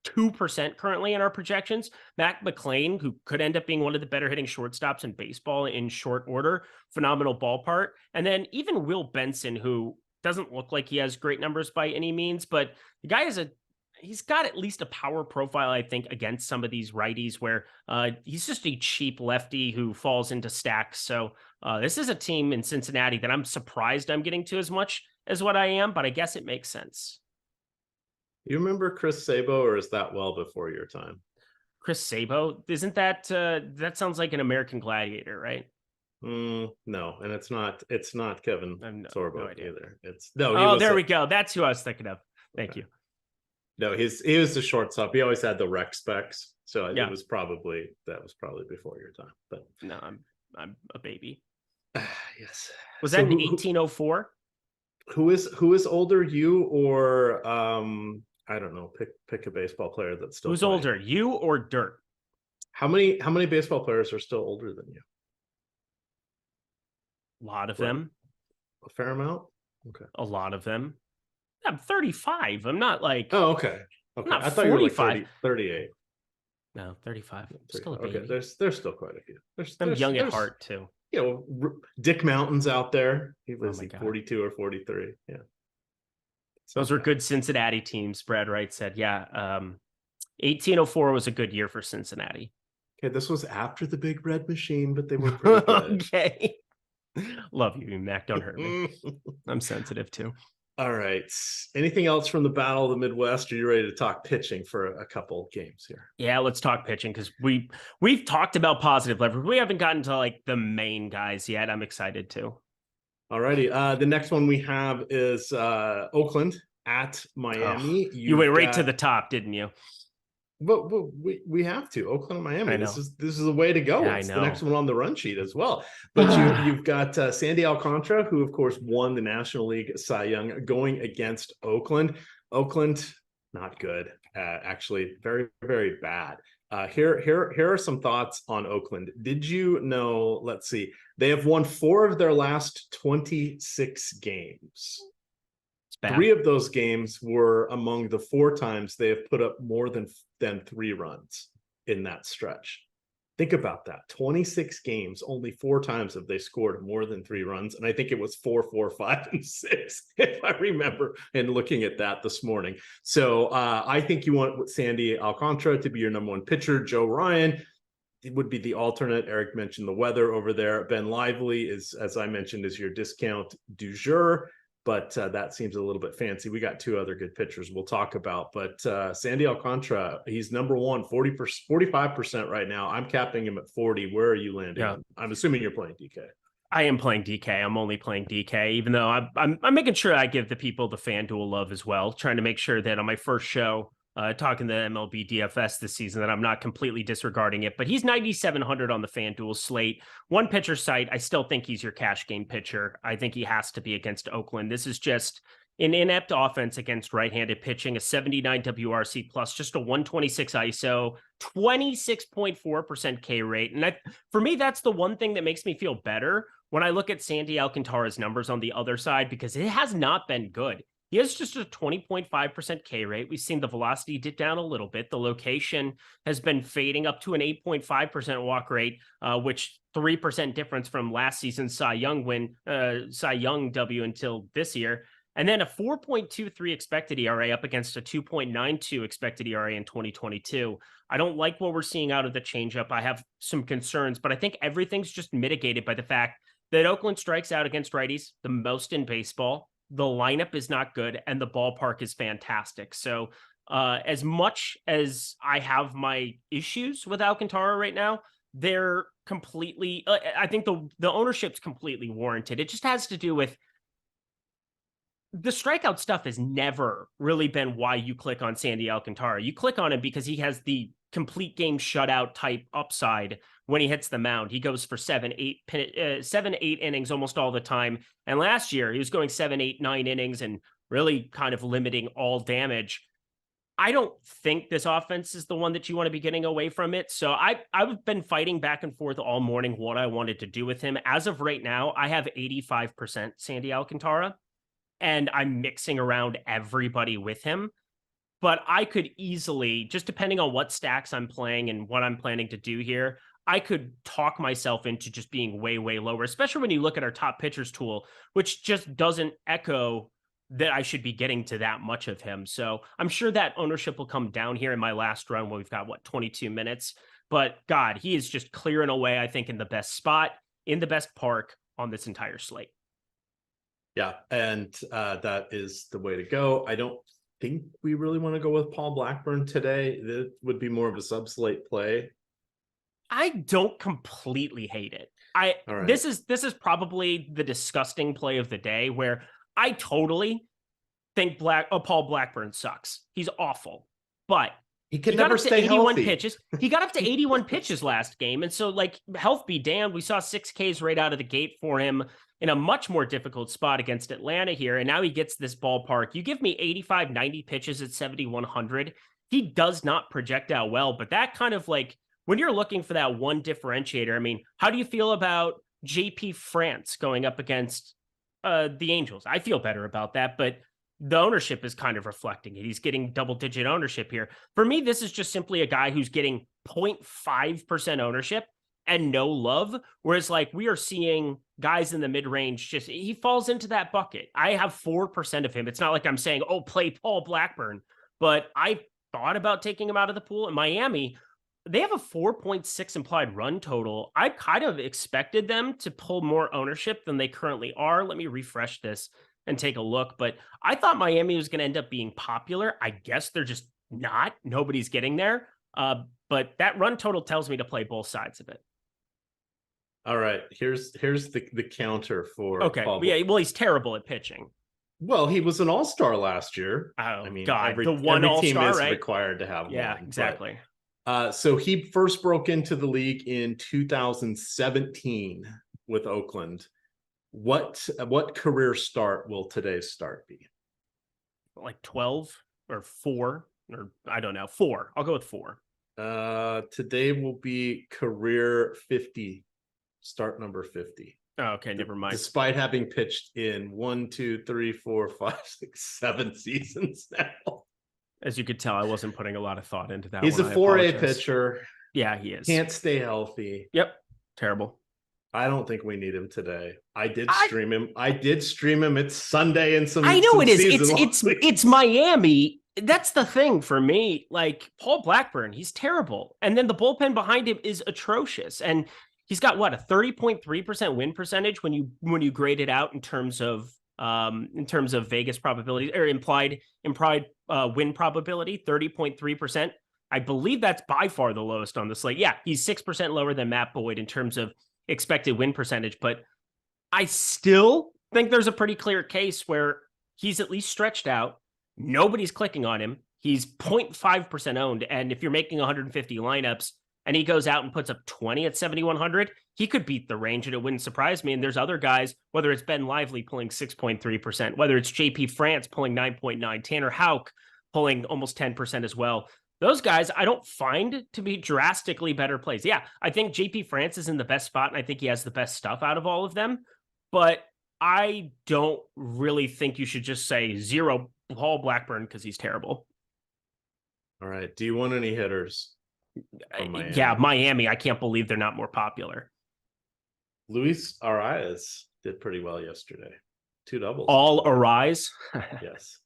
2% currently in our projections. Matt McClain, who could end up being one of the better hitting shortstops in baseball in short order, phenomenal ballpark. And then even Will Benson, who doesn't look like he has great numbers by any means, but the guy he's got at least a power profile, I think, against some of these righties where he's just a cheap lefty who falls into stacks. So this is a team in Cincinnati that I'm surprised I'm getting to as much as what I am, but I guess it makes sense. You remember Chris Sabo, or is that well before your time? Chris Sabo? Isn't that, that sounds like an American Gladiator, right? No, and it's not Kevin Sorbo either. There we go. That's who I was thinking of. Thank you. No, he was the shortstop. He always had the rec specs, so it was probably before your time. But no, I'm a baby. Yes. Was that in 1804? Who is older, you or I don't know. Pick a baseball player that's still. Who's older, you or Dirt? How many baseball players are still older than you? A lot of them. A fair amount. Okay. A lot of them. I'm 35. I'm not like. Oh, okay. Okay. I thought 45. You were like 38. No, 35. I'm still a baby. Okay. There's still quite a few. I'm young at heart too. Dick Mountain's out there. He was 42 or 43. Yeah. Those were good Cincinnati teams. Brad Wright said, yeah. 1804 was a good year for Cincinnati. Okay. This was after the Big Red Machine, but they were pretty good. Okay. Love you, Mac. Don't hurt me. I'm sensitive too. All right. Anything else from the Battle of the Midwest? Are you ready to talk pitching for a couple games here? Yeah, let's talk pitching because we've talked about positive leverage. We haven't gotten to like the main guys yet. I'm excited too. All righty. The next one we have is Oakland at Miami. You went right to the top, didn't you? But we have to. Oakland and Miami. This is the way to go. Yeah, it's the next one on the run sheet as well. But you've got Sandy Alcantara, who of course won the National League Cy Young, going against Oakland. Oakland, not good. Actually, very, very bad. Here are some thoughts on Oakland. Did you know? Let's see. They have won 4 of their last 26 games. 3 of those games were among the 4 times they have put up more than 3 runs in that stretch. Think about that. 26 games, only 4 times have they scored more than 3 runs. And I think it was 4, 4, 5, and 6, if I remember, and looking at that this morning. So I think you want Sandy Alcantara to be your number 1 pitcher. Joe Ryan, it would be the alternate. Eric mentioned the weather over there. Ben Lively is, as I mentioned, is your discount du jour. But that seems a little bit fancy. We got 2 other good pitchers we'll talk about. But Sandy Alcantara, he's number 1, 45% right now. I'm capping him at 40. Where are you landing? Yeah. I'm assuming you're playing DK. I am playing DK. I'm only playing DK, even though I'm making sure I give the people the FanDuel love as well, trying to make sure that on my first show, talking to MLB DFS this season, that I'm not completely disregarding it. But he's 9,700 on the FanDuel slate. 1 pitcher site. I still think he's your cash game pitcher. I think he has to be against Oakland. This is just an inept offense against right-handed pitching, a 79 WRC plus, just a 126 ISO, 26.4% K rate. And for me, that's the one thing that makes me feel better when I look at Sandy Alcantara's numbers on the other side, because it has not been good. He has just a 20.5% K rate. We've seen the velocity dip down a little bit. The location has been fading up to an 8.5% walk rate, which 3% difference from last season's Cy Young W until this year. And then a 4.23 expected ERA up against a 2.92 expected ERA in 2022. I don't like what we're seeing out of the changeup. I have some concerns, but I think everything's just mitigated by the fact that Oakland strikes out against righties the most in baseball. The lineup is not good, and the ballpark is fantastic. So as much as I have my issues with Alcantara right now, they're completely, I think the ownership's completely warranted. It just has to do with the strikeout stuff has never really been why you click on Sandy Alcantara. You click on him because he has the complete game shutout type upside when he hits the mound. He goes for 7-8 innings almost all the time. And last year he was going 7, 8, 9 innings and really kind of limiting all damage. I don't think this offense is the one that you want to be getting away from it. So I've been fighting back and forth all morning what I wanted to do with him. As of right now, I have 85% Sandy Alcantara, and I'm mixing around everybody with him. But I could easily, just depending on what stacks I'm playing and what I'm planning to do here, I could talk myself into just being way, way lower, especially when you look at our top pitchers tool, which just doesn't echo that I should be getting to that much of him. So I'm sure that ownership will come down here in my last run where we've got, 22 minutes. But God, he is just clearing away, I think, in the best spot, in the best park on this entire slate. Yeah, and that is the way to go. I don't think we really want to go with Paul Blackburn today. That would be more of a sub-slate play. I don't completely hate it. Right. This is probably the disgusting play of the day where I totally think Paul Blackburn sucks. He's awful. But he could never stay 81 healthy. pitches. He got up to 81 pitches last game. And so, like, health be damned. We saw 6 Ks right out of the gate for him in a much more difficult spot against Atlanta here. And now he gets this ballpark. You give me 85, 90 pitches at 7,100. He does not project out well, but that kind of, like, when you're looking for that one differentiator, I mean, how do you feel about JP France going up against the Angels? I feel better about that, but the ownership is kind of reflecting it. He's getting double-digit ownership here. For me, this is just simply a guy who's getting 0.5% ownership and no love, whereas, like, we are seeing guys in the mid-range, just he falls into that bucket. I have 4% of him. It's not like I'm saying, oh, play Paul Blackburn, but I thought about taking him out of the pool. In Miami, they have a 4.6 implied run total. I kind of expected them to pull more ownership than they currently are. Let me refresh this and take a look. But I thought Miami was going to end up being popular. I guess they're just not. Nobody's getting there. But that run total tells me to play both sides of it. All right. Here's the counter for okay. Paul. Yeah. Well, he's terrible at pitching. Well, he was an all-star last year. Oh, I mean, God, every the one team all-star, is right? required to have yeah, one. exactly. So he first broke into the league in 2017 with Oakland. What career start will today's start be? Like 12 or 4 or I don't know. 4. I'll go with 4. Today will be career 50, start number 50. Oh, okay, never mind. Despite having pitched in 1, 2, 3, 4, 5, 6, 7 seasons now. As you could tell, I wasn't putting a lot of thought into that. He's a 4A pitcher. Yeah, he is. Can't stay healthy. Yep. Terrible. I don't think we need him today. I did stream him. It's Sunday and some. I know some it is. It's Miami. That's the thing for me. Like, Paul Blackburn, he's terrible. And then the bullpen behind him is atrocious. And he's got what, a 30.3% win percentage when you grade it out in terms of Vegas probability or implied win probability, 30.3%. I believe that's by far the lowest on the slate. Yeah, he's 6% lower than Matt Boyd in terms of expected win percentage, but I still think there's a pretty clear case where he's at least stretched out. Nobody's clicking on him. He's 0.5% owned. And if you're making 150 lineups and he goes out and puts up 20 at 7,100, he could beat the range and it wouldn't surprise me. And there's other guys, whether it's Ben Lively pulling 6.3%, whether it's JP France pulling 9.9, Tanner Houck pulling almost 10% as well. Those guys I don't find to be drastically better plays. Yeah, I think JP France is in the best spot and I think he has the best stuff out of all of them. But I don't really think you should just say 0 Paul Blackburn because he's terrible. All right. Do you want any hitters? Miami? Yeah, Miami. I can't believe they're not more popular. Luis Arias did pretty well yesterday. 2 doubles. All Arise? Yes.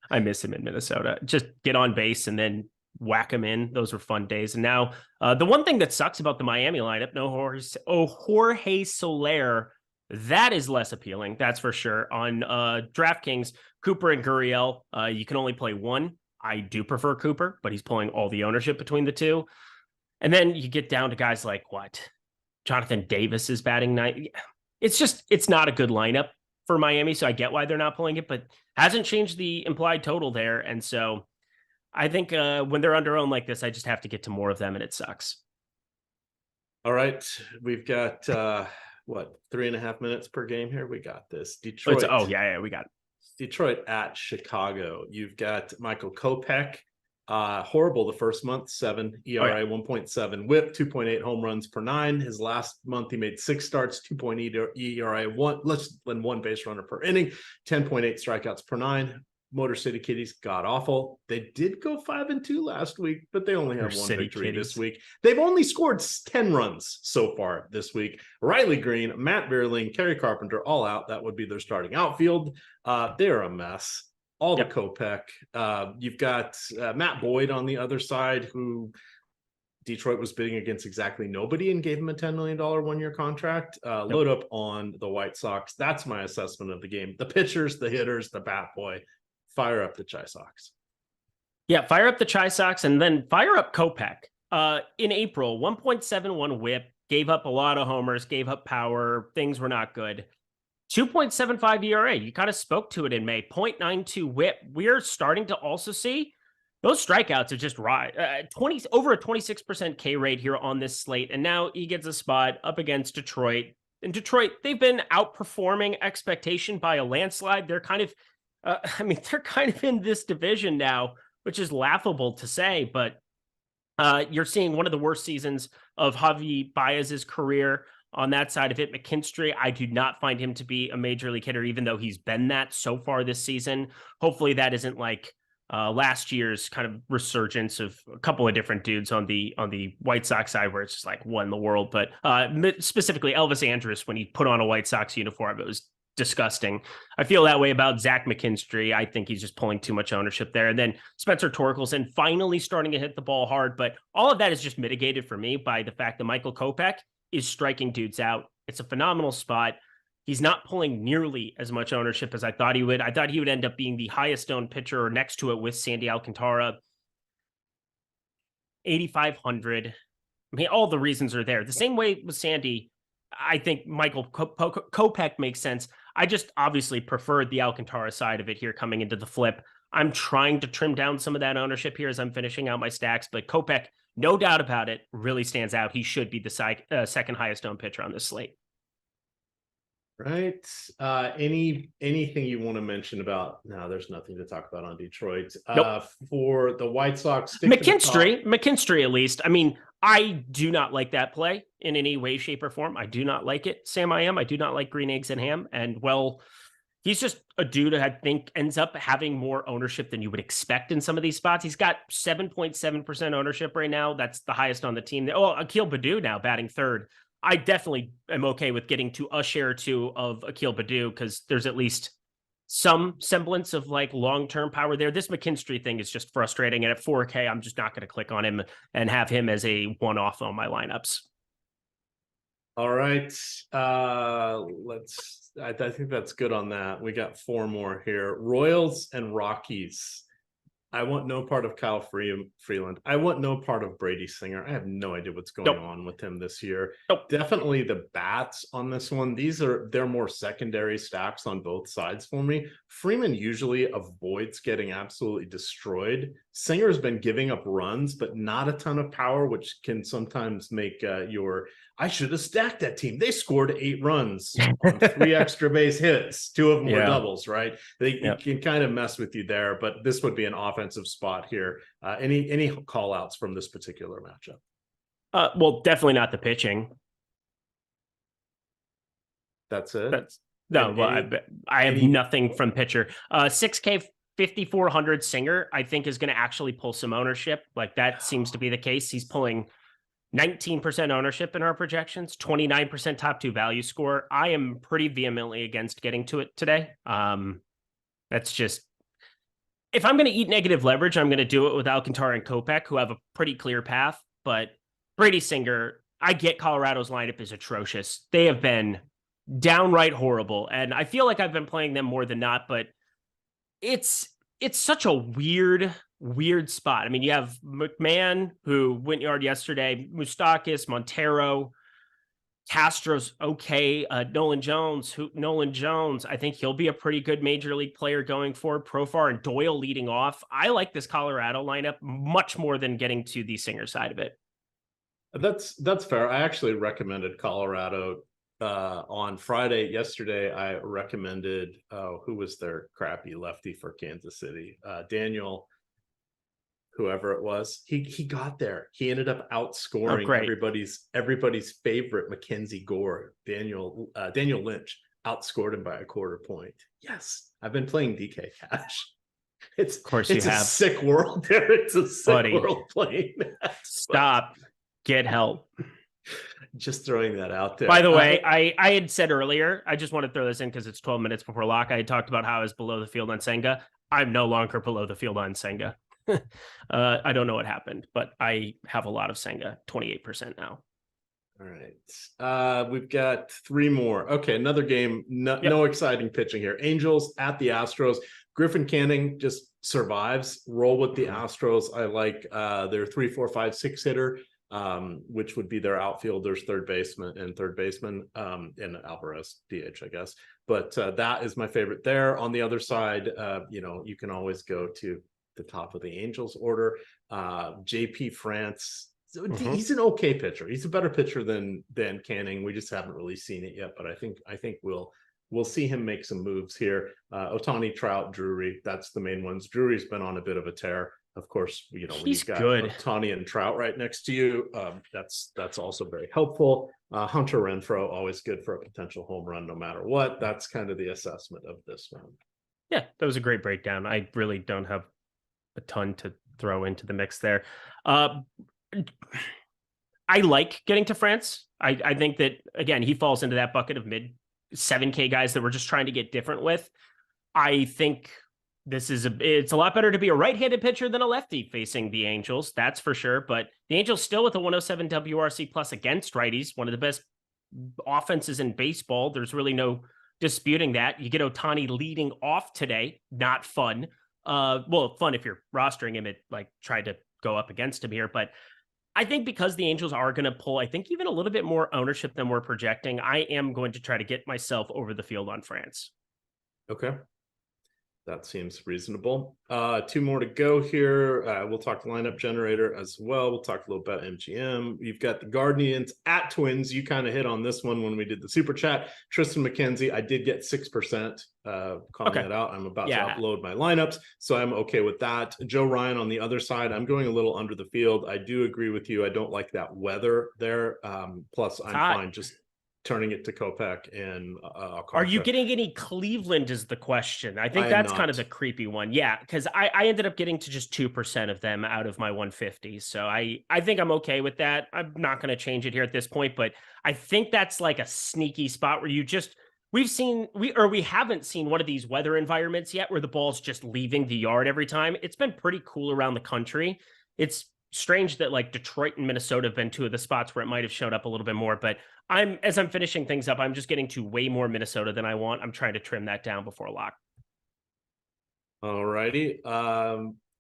I miss him in Minnesota. Just get on base and then whack him in. Those were fun days. And now the one thing that sucks about the Miami lineup, no Jorge Soler, that is less appealing. That's for sure. On DraftKings, Cooper and Gurriel, you can only play one. I do prefer Cooper, but he's pulling all the ownership between the two. And then you get down to guys like Jonathan Davis is batting 9. It's not a good lineup for Miami. So I get why they're not pulling it, but hasn't changed the implied total there. And so I think when they're under owned like this, I just have to get to more of them and it sucks. All right. We've got 3.5 minutes per game here. We got this. Detroit. Yeah, we got it. Detroit at Chicago. You've got Michael Kopech. Horrible the first month, 7 ERA, 1.7 whip, 2.8 home runs per 9. His last month, he made 6 starts, 2.8 ERA, less than 1 base runner per inning, 10.8 strikeouts per 9. Motor City Kitties, god awful. They did go 5-2 last week, but they only have 1 victory this week. They've only scored 10 runs so far this week. Riley Green, Matt Beerling, Kerry Carpenter, all out. That would be their starting outfield. They're a mess. All the Kopech. You've got Matt Boyd on the other side, who Detroit was bidding against exactly nobody and gave him a $10 million 1-year contract. Load up on the White Sox. That's my assessment of the game. The pitchers, the hitters, the bat boy. Fire up the Chi Sox. Yeah, fire up the Chi Sox and then fire up Kopech. In April, 1.71 whip, gave up a lot of homers, gave up power. Things were not good. 2.75 ERA. You kind of spoke to it in May. 0.92 whip. We're starting to also see those strikeouts have just rise. Over a 26% K rate here on this slate. And now he gets a spot up against Detroit. In Detroit, they've been outperforming expectation by a landslide. They're kind of they're kind of in this division now, which is laughable to say, but you're seeing one of the worst seasons of Javi Baez's career on that side of it. McKinstry, I do not find him to be a major league hitter, even though he's been that so far this season. Hopefully that isn't like last year's kind of resurgence of a couple of different dudes on the White Sox side where it's just like won the world. But specifically Elvis Andrus, when he put on a White Sox uniform, it was disgusting. I feel that way about Zach McKinstry. I think he's just pulling too much ownership there. And then Spencer Torkelson finally starting to hit the ball hard. But all of that is just mitigated for me by the fact that Michael Kopech is striking dudes out. It's a phenomenal spot. He's not pulling nearly as much ownership as I thought he would. I thought he would end up being the highest owned pitcher or next to it with Sandy Alcantara. 8,500. I mean, all the reasons are there. The same way with Sandy, I think Michael Kopech makes sense. I just obviously preferred the Alcantara side of it here coming into the flip. I'm trying to trim down some of that ownership here as I'm finishing out my stacks, but Kopech, no doubt about it, really stands out. He should be the second highest owned pitcher on this slate. Right. Anything you want to mention about? No, there's nothing to talk about on Detroit. Nope. For the White Sox, McKinstry, at least. I mean, I do not like that play in any way, shape, or form. I do not like it. Sam, I do not like green eggs and ham. And well, he's just a dude I think ends up having more ownership than you would expect in some of these spots. He's got 7.7% ownership right now. That's the highest on the team. Oh, Akil Baddoo now batting third. I definitely am okay with getting to a share or two of Akil Baddoo because there's at least some semblance of like long-term power there. This McKinstry thing is just frustrating. And at 4K, I'm just not going to click on him and have him as a one-off on my lineups. All right. I think that's good on that. We got 4 more here. Royals and Rockies. I want no part of Kyle Freeland. I want no part of Brady Singer. I have no idea what's going on with him this year. Definitely the bats on this one. They're more secondary stacks on both sides for me. Freeman usually avoids getting absolutely destroyed. Singer's been giving up runs, but not a ton of power, which can sometimes make I should have stacked that team. They scored 8 runs on 3 extra base hits. 2 of them were doubles, right? They can kind of mess with you there, but this would be an offensive spot here. Any call outs from this particular matchup? Well, definitely not the pitching. That's it. I have nothing from pitcher. 6K 5,400 Singer, I think, is going to actually pull some ownership. Like that seems to be the case. He's pulling 19% ownership in our projections, 29% top 2 value score. I am pretty vehemently against getting to it today. That's just, if I'm going to eat negative leverage, I'm going to do it with Alcantara and Kopech, who have a pretty clear path. But Brady Singer, I get Colorado's lineup is atrocious. They have been downright horrible. And I feel like I've been playing them more than not, but it's such a weird spot. I mean, you have McMahon, who went yard yesterday, Moustakas, Montero, Castro's okay. Nolan Jones, I think he'll be a pretty good major league player going forward. Profar and Doyle leading off. I like this Colorado lineup much more than getting to the Singer side of it. That's fair. I actually recommended Colorado on Friday, yesterday, I recommended, who was their crappy lefty for Kansas City? Daniel, whoever it was. He got there. He ended up outscoring everybody's favorite Mackenzie Gore. Daniel Lynch outscored him by a quarter point. Yes, I've been playing DK Cash. It's Of course it's you a have. sick world there. It's a sick world playing that. Stop. Get help. Just throwing that out there. By the way, I had said earlier, I just want to throw this in because it's 12 minutes before lock. I had talked about how I was below the field on Senga. I'm no longer below the field on Senga. I don't know what happened, but I have a lot of Senga, 28% now. All right. We've got 3 more. Okay, another game. No exciting pitching here. Angels at the Astros. Griffin Canning just survives. Roll with the Astros. I like their 3, 4, 5, 6 hitter, which would be their outfielders, third baseman, and Alvarez, DH, I guess. But that is my favorite there. On the other side, you can always go to the top of the Angels order. JP France. He's an okay pitcher. He's a better pitcher than Canning. We just haven't really seen it yet, but I think we'll see him make some moves here. Ohtani, Trout, Drury, that's the main ones. Drury's been on a bit of a tear. Of course, when you've got Ohtani and Trout right next to you, that's also very helpful. Hunter Renfroe, always good for a potential home run no matter what. That's kind of the assessment of this one. Yeah, that was a great breakdown. I really don't have a ton to throw into the mix there. I like getting to France. I think that, again, he falls into that bucket of mid 7K guys that we're just trying to get different with. I think it's a lot better to be a right-handed pitcher than a lefty facing the Angels. That's for sure. But the Angels still with a 107 WRC plus against righties, one of the best offenses in baseball. There's really no disputing that. You get Ohtani leading off today. Not fun. Well, fun if you're rostering him. It tried to go up against him here, but I think because the Angels are going to pull, I think even a little bit more ownership than we're projecting, I am going to try to get myself over the field on France. Okay. That seems reasonable. 2 more to go here. We'll talk lineup generator as well. We'll talk a little about MGM. You've got the Guardians at Twins. You kind of hit on this one when we did the super chat. Tristan McKenzie, I did get 6%. Calling that out. I'm about to upload my lineups, so I'm okay with that. Joe Ryan on the other side. I'm going a little under the field. I do agree with you. I don't like that weather there. Plus, I'm fine just turning it to Kopech and Are you getting any Cleveland is the question. I think that's kind of the creepy one. Yeah, because I ended up getting to just 2% of them out of my 150. So I think I'm okay with that. I'm not going to change it here at this point, but I think that's like a sneaky spot where we haven't seen one of these weather environments yet where the ball's just leaving the yard every time. It's been pretty cool around the country. It's strange that Detroit and Minnesota have been 2 of the spots where it might have showed up a little bit more, but as I'm finishing things up, I'm just getting to way more Minnesota than I want. I'm trying to trim that down before lock. All righty.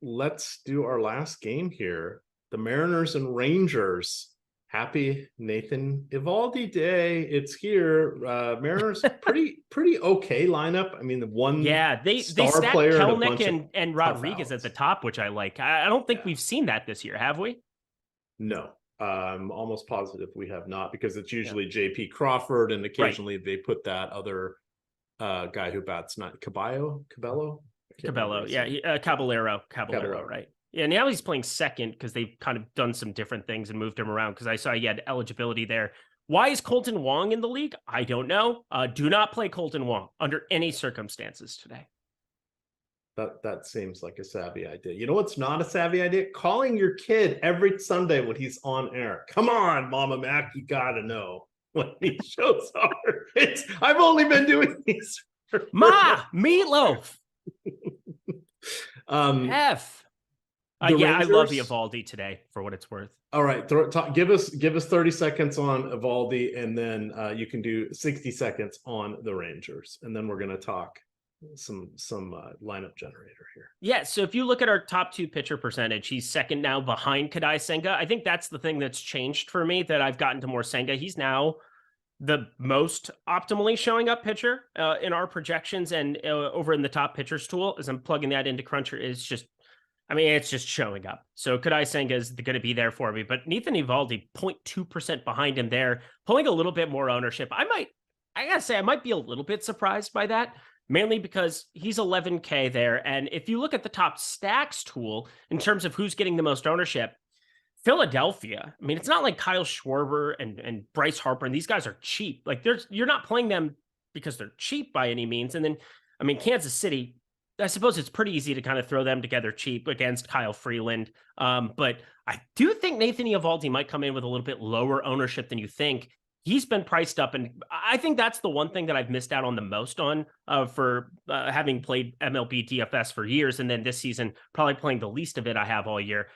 Let's do our last game here. The Mariners and Rangers. Happy Nathan Eovaldi Day. It's here. Mariners pretty okay lineup. I mean, the one they stacked Kelnick and Rodriguez at the top, which I like. I don't think we've seen that this year, have we? No. I'm almost positive we have not, because it's usually JP Crawford, and occasionally they put that other guy who bats Cabello, Caballero, right? Yeah, now he's playing second because they've kind of done some different things and moved him around, because I saw he had eligibility there. Why is Colton Wong in the league? I don't know. Do not play Colton Wong under any circumstances today. That seems like a savvy idea. You know what's not a savvy idea? Calling your kid every Sunday when he's on air. Come on, Mama Mac, you gotta know what these shows are. I've only been doing these Meatloaf. F. I love Eovaldi today for what it's worth. All right, give us 30 seconds on Eovaldi, and then you can do 60 seconds on the Rangers, and then we're going to talk some lineup generator here. Yeah, so if you look at our top 2 pitcher percentage, he's second now behind Kadai Senga. I think that's the thing that's changed for me, that I've gotten to more Senga. He's now the most optimally showing up pitcher in our projections, and over in the top pitchers tool, as I'm plugging that into Cruncher, is just, I mean, it's just showing up. So Kadai Senga is going to be there for me, but Nathan Eovaldi, 0.2% behind him there, pulling a little bit more ownership. I gotta say, I might be a little bit surprised by that, mainly because he's 11K there. And if you look at the top stacks tool in terms of who's getting the most ownership, Philadelphia. I mean, it's not like Kyle Schwarber and Bryce Harper, and these guys are cheap. Like you're not playing them because they're cheap by any means. And then, I mean, Kansas City, I suppose it's pretty easy to kind of throw them together cheap against Kyle Freeland. But I do think Nathan Eovaldi might come in with a little bit lower ownership than you think. He's been priced up, and I think that's the one thing that I've missed out on the most on for having played MLB DFS for years, and then this season probably playing the least of it I have all year.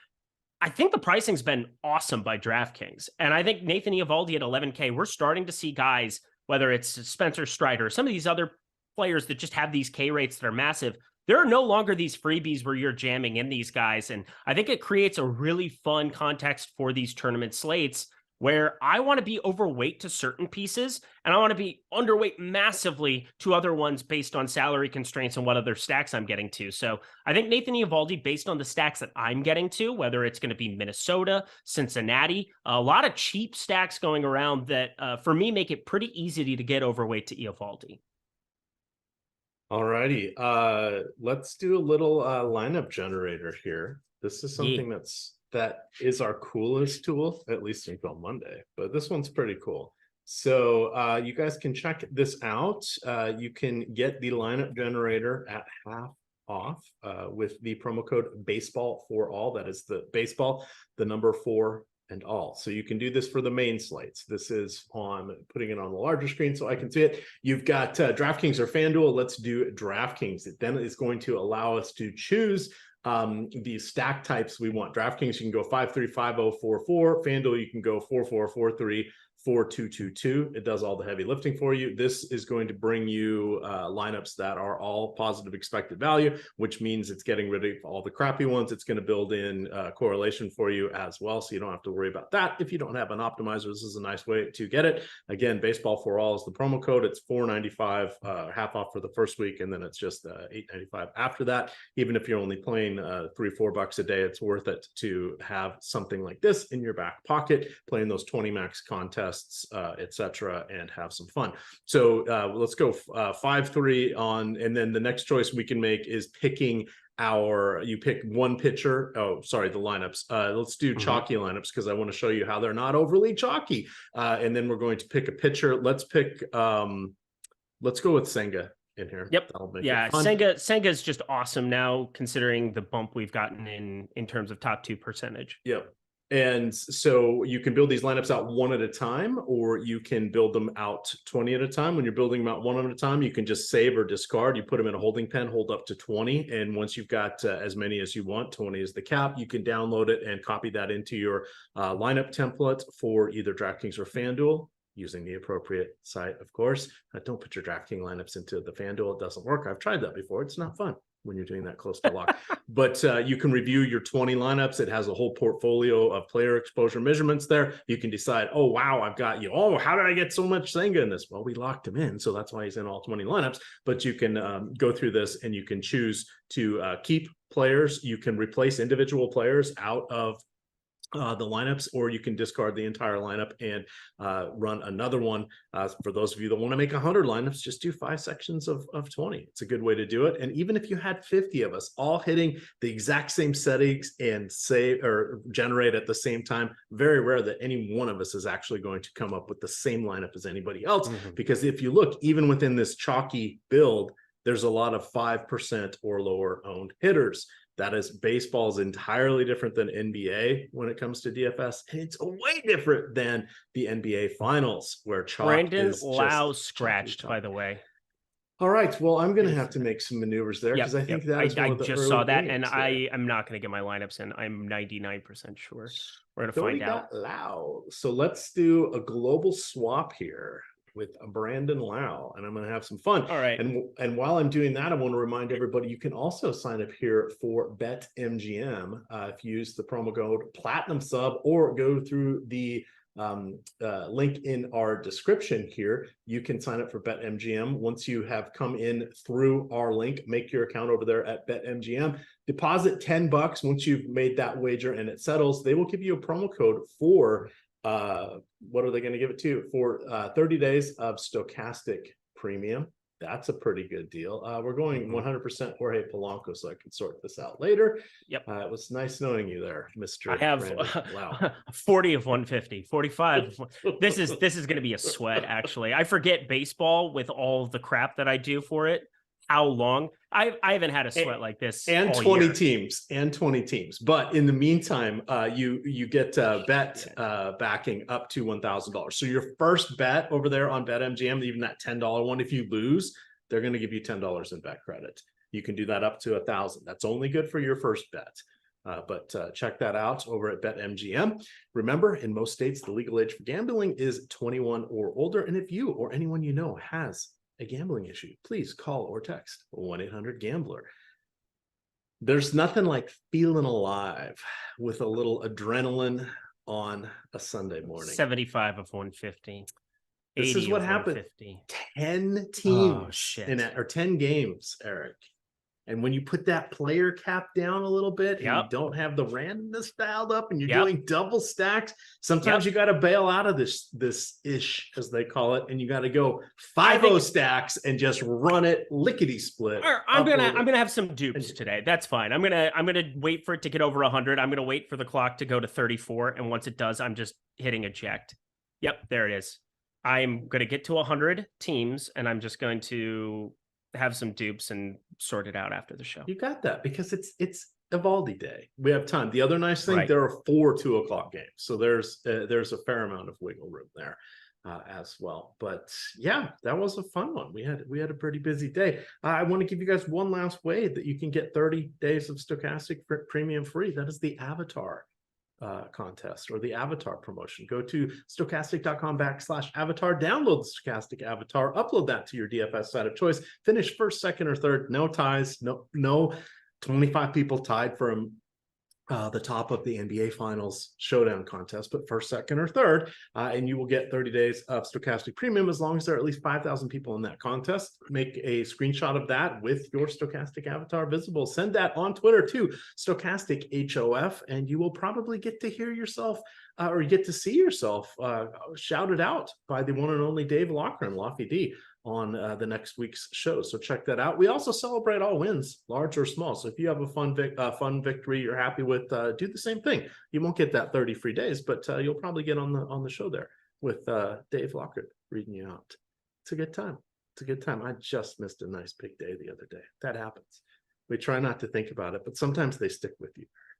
I think the pricing's been awesome by DraftKings, and I think Nathan Eovaldi at 11K, we're starting to see guys, whether it's Spencer Strider, some of these other players that just have these K rates that are massive. There are no longer these freebies where you're jamming in these guys, and I think it creates a really fun context for these tournament slates where I want to be overweight to certain pieces and I want to be underweight massively to other ones based on salary constraints and what other stacks I'm getting to. So I think Nathan Eovaldi, based on the stacks that I'm getting to, whether it's going to be Minnesota, Cincinnati, a lot of cheap stacks going around that for me make it pretty easy to get overweight to Eovaldi. All righty. Let's do a little lineup generator here. This is something that is our coolest tool, at least until Monday, but this one's pretty cool. So you guys can check this out. You can get the lineup generator at half off with the promo code baseball for all. That is the baseball, the number 4 and all. So you can do this for the main slates. This is on putting it on the larger screen so I can see it. You've got DraftKings or FanDuel. Let's do DraftKings. It then is going to allow us to choose the stack types we want. DraftKings, you can go 5-3-5-0-4-4. FanDuel, you can go 4-4-4-3. 4-2-2-2. It does all the heavy lifting for you. This is going to bring you lineups that are all positive expected value, which means it's getting rid of all the crappy ones. It's going to build in correlation for you as well, so you don't have to worry about that. If you don't have an optimizer, this is a nice way to get it. Again, baseball for all is the promo code. It's $4.95, half off for the first week, and then it's just $8.95 after that. Even if you're only playing $3-4 a day, it's worth it to have something like this in your back pocket, playing those 20 max contests, etc., and have some fun. So let's go 5-3 on, and then the next choice we can make is picking you pick one pitcher. Oh, sorry, the lineups. Let's do chalky lineups because I want to show you how they're not overly chalky. And then we're going to pick a pitcher. Let's pick. Let's go with Senga in here. Yep. Yeah, Senga is just awesome now, considering the bump we've gotten in terms of top 2 percentage. Yep. And so you can build these lineups out one at a time, or you can build them out 20 at a time. When you're building them out one at a time, you can just save or discard. You put them in a holding pen, hold up to 20. And once you've got as many as you want, 20 is the cap, you can download it and copy that into your lineup template for either DraftKings or FanDuel, using the appropriate site, of course. Don't put your DraftKings lineups into the FanDuel. It doesn't work. I've tried that before. It's not fun when you're doing that close to lock. But you can review your 20 lineups. It has a whole portfolio of player exposure measurements there. You can decide, oh, wow, I've got you. Oh, how did I get so much Senga in this? Well, we locked him in, so that's why he's in all 20 lineups. But you can go through this and you can choose to keep players. You can replace individual players out of the lineups, or you can discard the entire lineup and run another one. For those of you that want to make 100 lineups, just do 5 sections of 20. It's a good way to do it. And even if you had 50 of us all hitting the exact same settings and save or generate at the same time, very rare that any one of us is actually going to come up with the same lineup as anybody else. Because if you look, even within this chalky build, there's a lot of 5% or lower owned hitters. That is, baseball is entirely different than NBA when it comes to DFS. And it's way different than the NBA finals, where chalk Brandon is Lau just scratched, chalky. by the way. All right. Well, I'm going to have to make some maneuvers there because I think that is one of the just saw that, and today. I'm not going to get my lineups in. I'm 99% sure. We're going to find out. Lau. So let's do a global swap here with Brandon Lau, and I'm going to have some fun. All right. And while I'm doing that, I want to remind everybody you can also sign up here for BetMGM if you use the promo code Platinum Sub, or go through the link in our description here. You can sign up for BetMGM. Once you have come in through our link, make your account over there at BetMGM. Deposit $10 once you've made that wager and it settles. They will give you a promo code for what are they going to give it to you for 30 days of Stochastic Premium. That's a pretty good deal. We're going 100% Jorge Polanco, so I can sort this out later. Yep. It was nice knowing you there, Mr. I have wow. 40 of 150, 45. This is going to be a sweat, actually. I forget baseball with all the crap that I do for it. How long? I haven't had a sweat like this. And 20 teams. But in the meantime, you get bet backing up to $1,000. So your first bet over there on BetMGM, even that $10 one, if you lose, they're going to give you $10 in bet credit. You can do that up to $1,000. That's only good for your first bet. But check that out over at BetMGM. Remember, in most states, the legal age for gambling is 21 or older. And if you or anyone you know has a gambling issue, please call or text 1-800-GAMBLER. There's nothing like feeling alive with a little adrenaline on a Sunday morning. 75 of 150. This is what happened. 10 teams or 10 games, Eric. And when you put that player cap down a little bit, and you don't have the randomness dialed up, and you're doing double stacks, sometimes you got to bail out of this ish, as they call it, and you got to go 5-0 stacks and just run it lickety split. I'm gonna have some dupes today. That's fine. I'm gonna wait for it to get over 100. I'm gonna wait for the clock to go to 34, and once it does, I'm just hitting eject. Yep, there it is. I'm gonna get to 100 teams, and I'm just going to have some dupes and sort it out after the show. You got that, because it's Evaldi day. We have time. The other nice thing, there are 4 2:00 games, so there's a fair amount of wiggle room there as well. But yeah, that was a fun one. We had a pretty busy day. I want to give you guys one last way that you can get 30 days of Stochastic Premium free. That is the Avatar contest, or the Avatar promotion. Go to stochastic.com/avatar, download the Stochastic Avatar, upload that to your DFS site of choice, finish first, second, or third. No ties, no 25 people tied from the top of the NBA Finals showdown contest, but first, second, or third, and you will get 30 days of Stochastic Premium as long as there are at least 5,000 people in that contest. Make a screenshot of that with your Stochastic Avatar visible. Send that on Twitter to Stochastic HOF, and you will probably get to hear yourself or get to see yourself shouted out by the one and only Dave Loughran, Lofty D, on the next week's show. So check that out. We also celebrate all wins, large or small. So if you have a fun victory you're happy with, do the same thing. You won't get that 30 free days, but you'll probably get on the show there with Dave Loughran reading you out. It's a good time. It's a good time. I just missed a nice big day the other day. That happens. We try not to think about it, but sometimes they stick with you, Eric.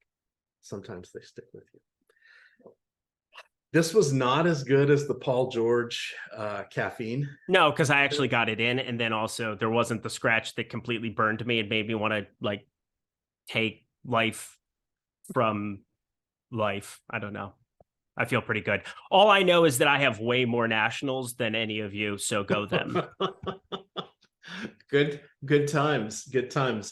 Sometimes they stick with you. This was not as good as the Paul George caffeine. No, because I actually got it in, and then also there wasn't the scratch that completely burned me and made me want to like take life from life. I don't know. I feel pretty good. All I know is that I have way more nationals than any of you, so go them. Good times.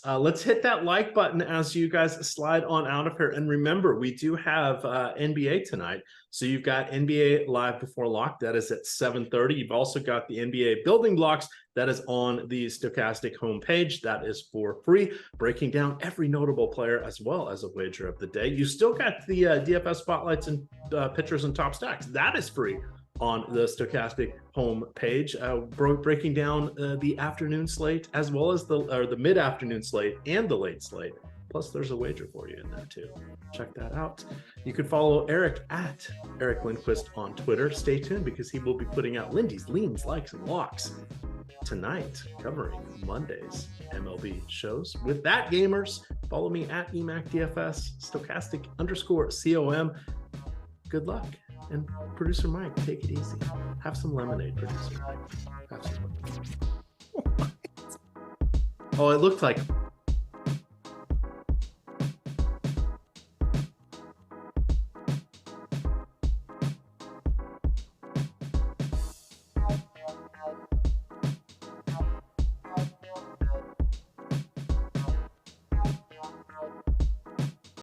Let's hit that like button as you guys slide on out of here. And remember, we do have NBA tonight. So you've got NBA Live Before Lock. That is at 7:30. You've also got the NBA Building Blocks. That is on the Stochastic homepage. That is for free, breaking down every notable player as well as a wager of the day. You still got the DFS Spotlights and Pitchers and Top Stacks. That is free on the Stochastic home page, breaking down the afternoon slate as well as the mid-afternoon slate and the late slate. Plus, there's a wager for you in there too. Check that out. You can follow Eric at Eric Lindquist on Twitter. Stay tuned because he will be putting out Lindy's Leans, Likes, and Locks tonight, covering Monday's MLB shows. With that, gamers, follow me at EMac DFS, Stochastic_COM. Good luck. And producer Mike, take it easy. Have some lemonade, producer Mike. Have some lemonade. Oh, it looked like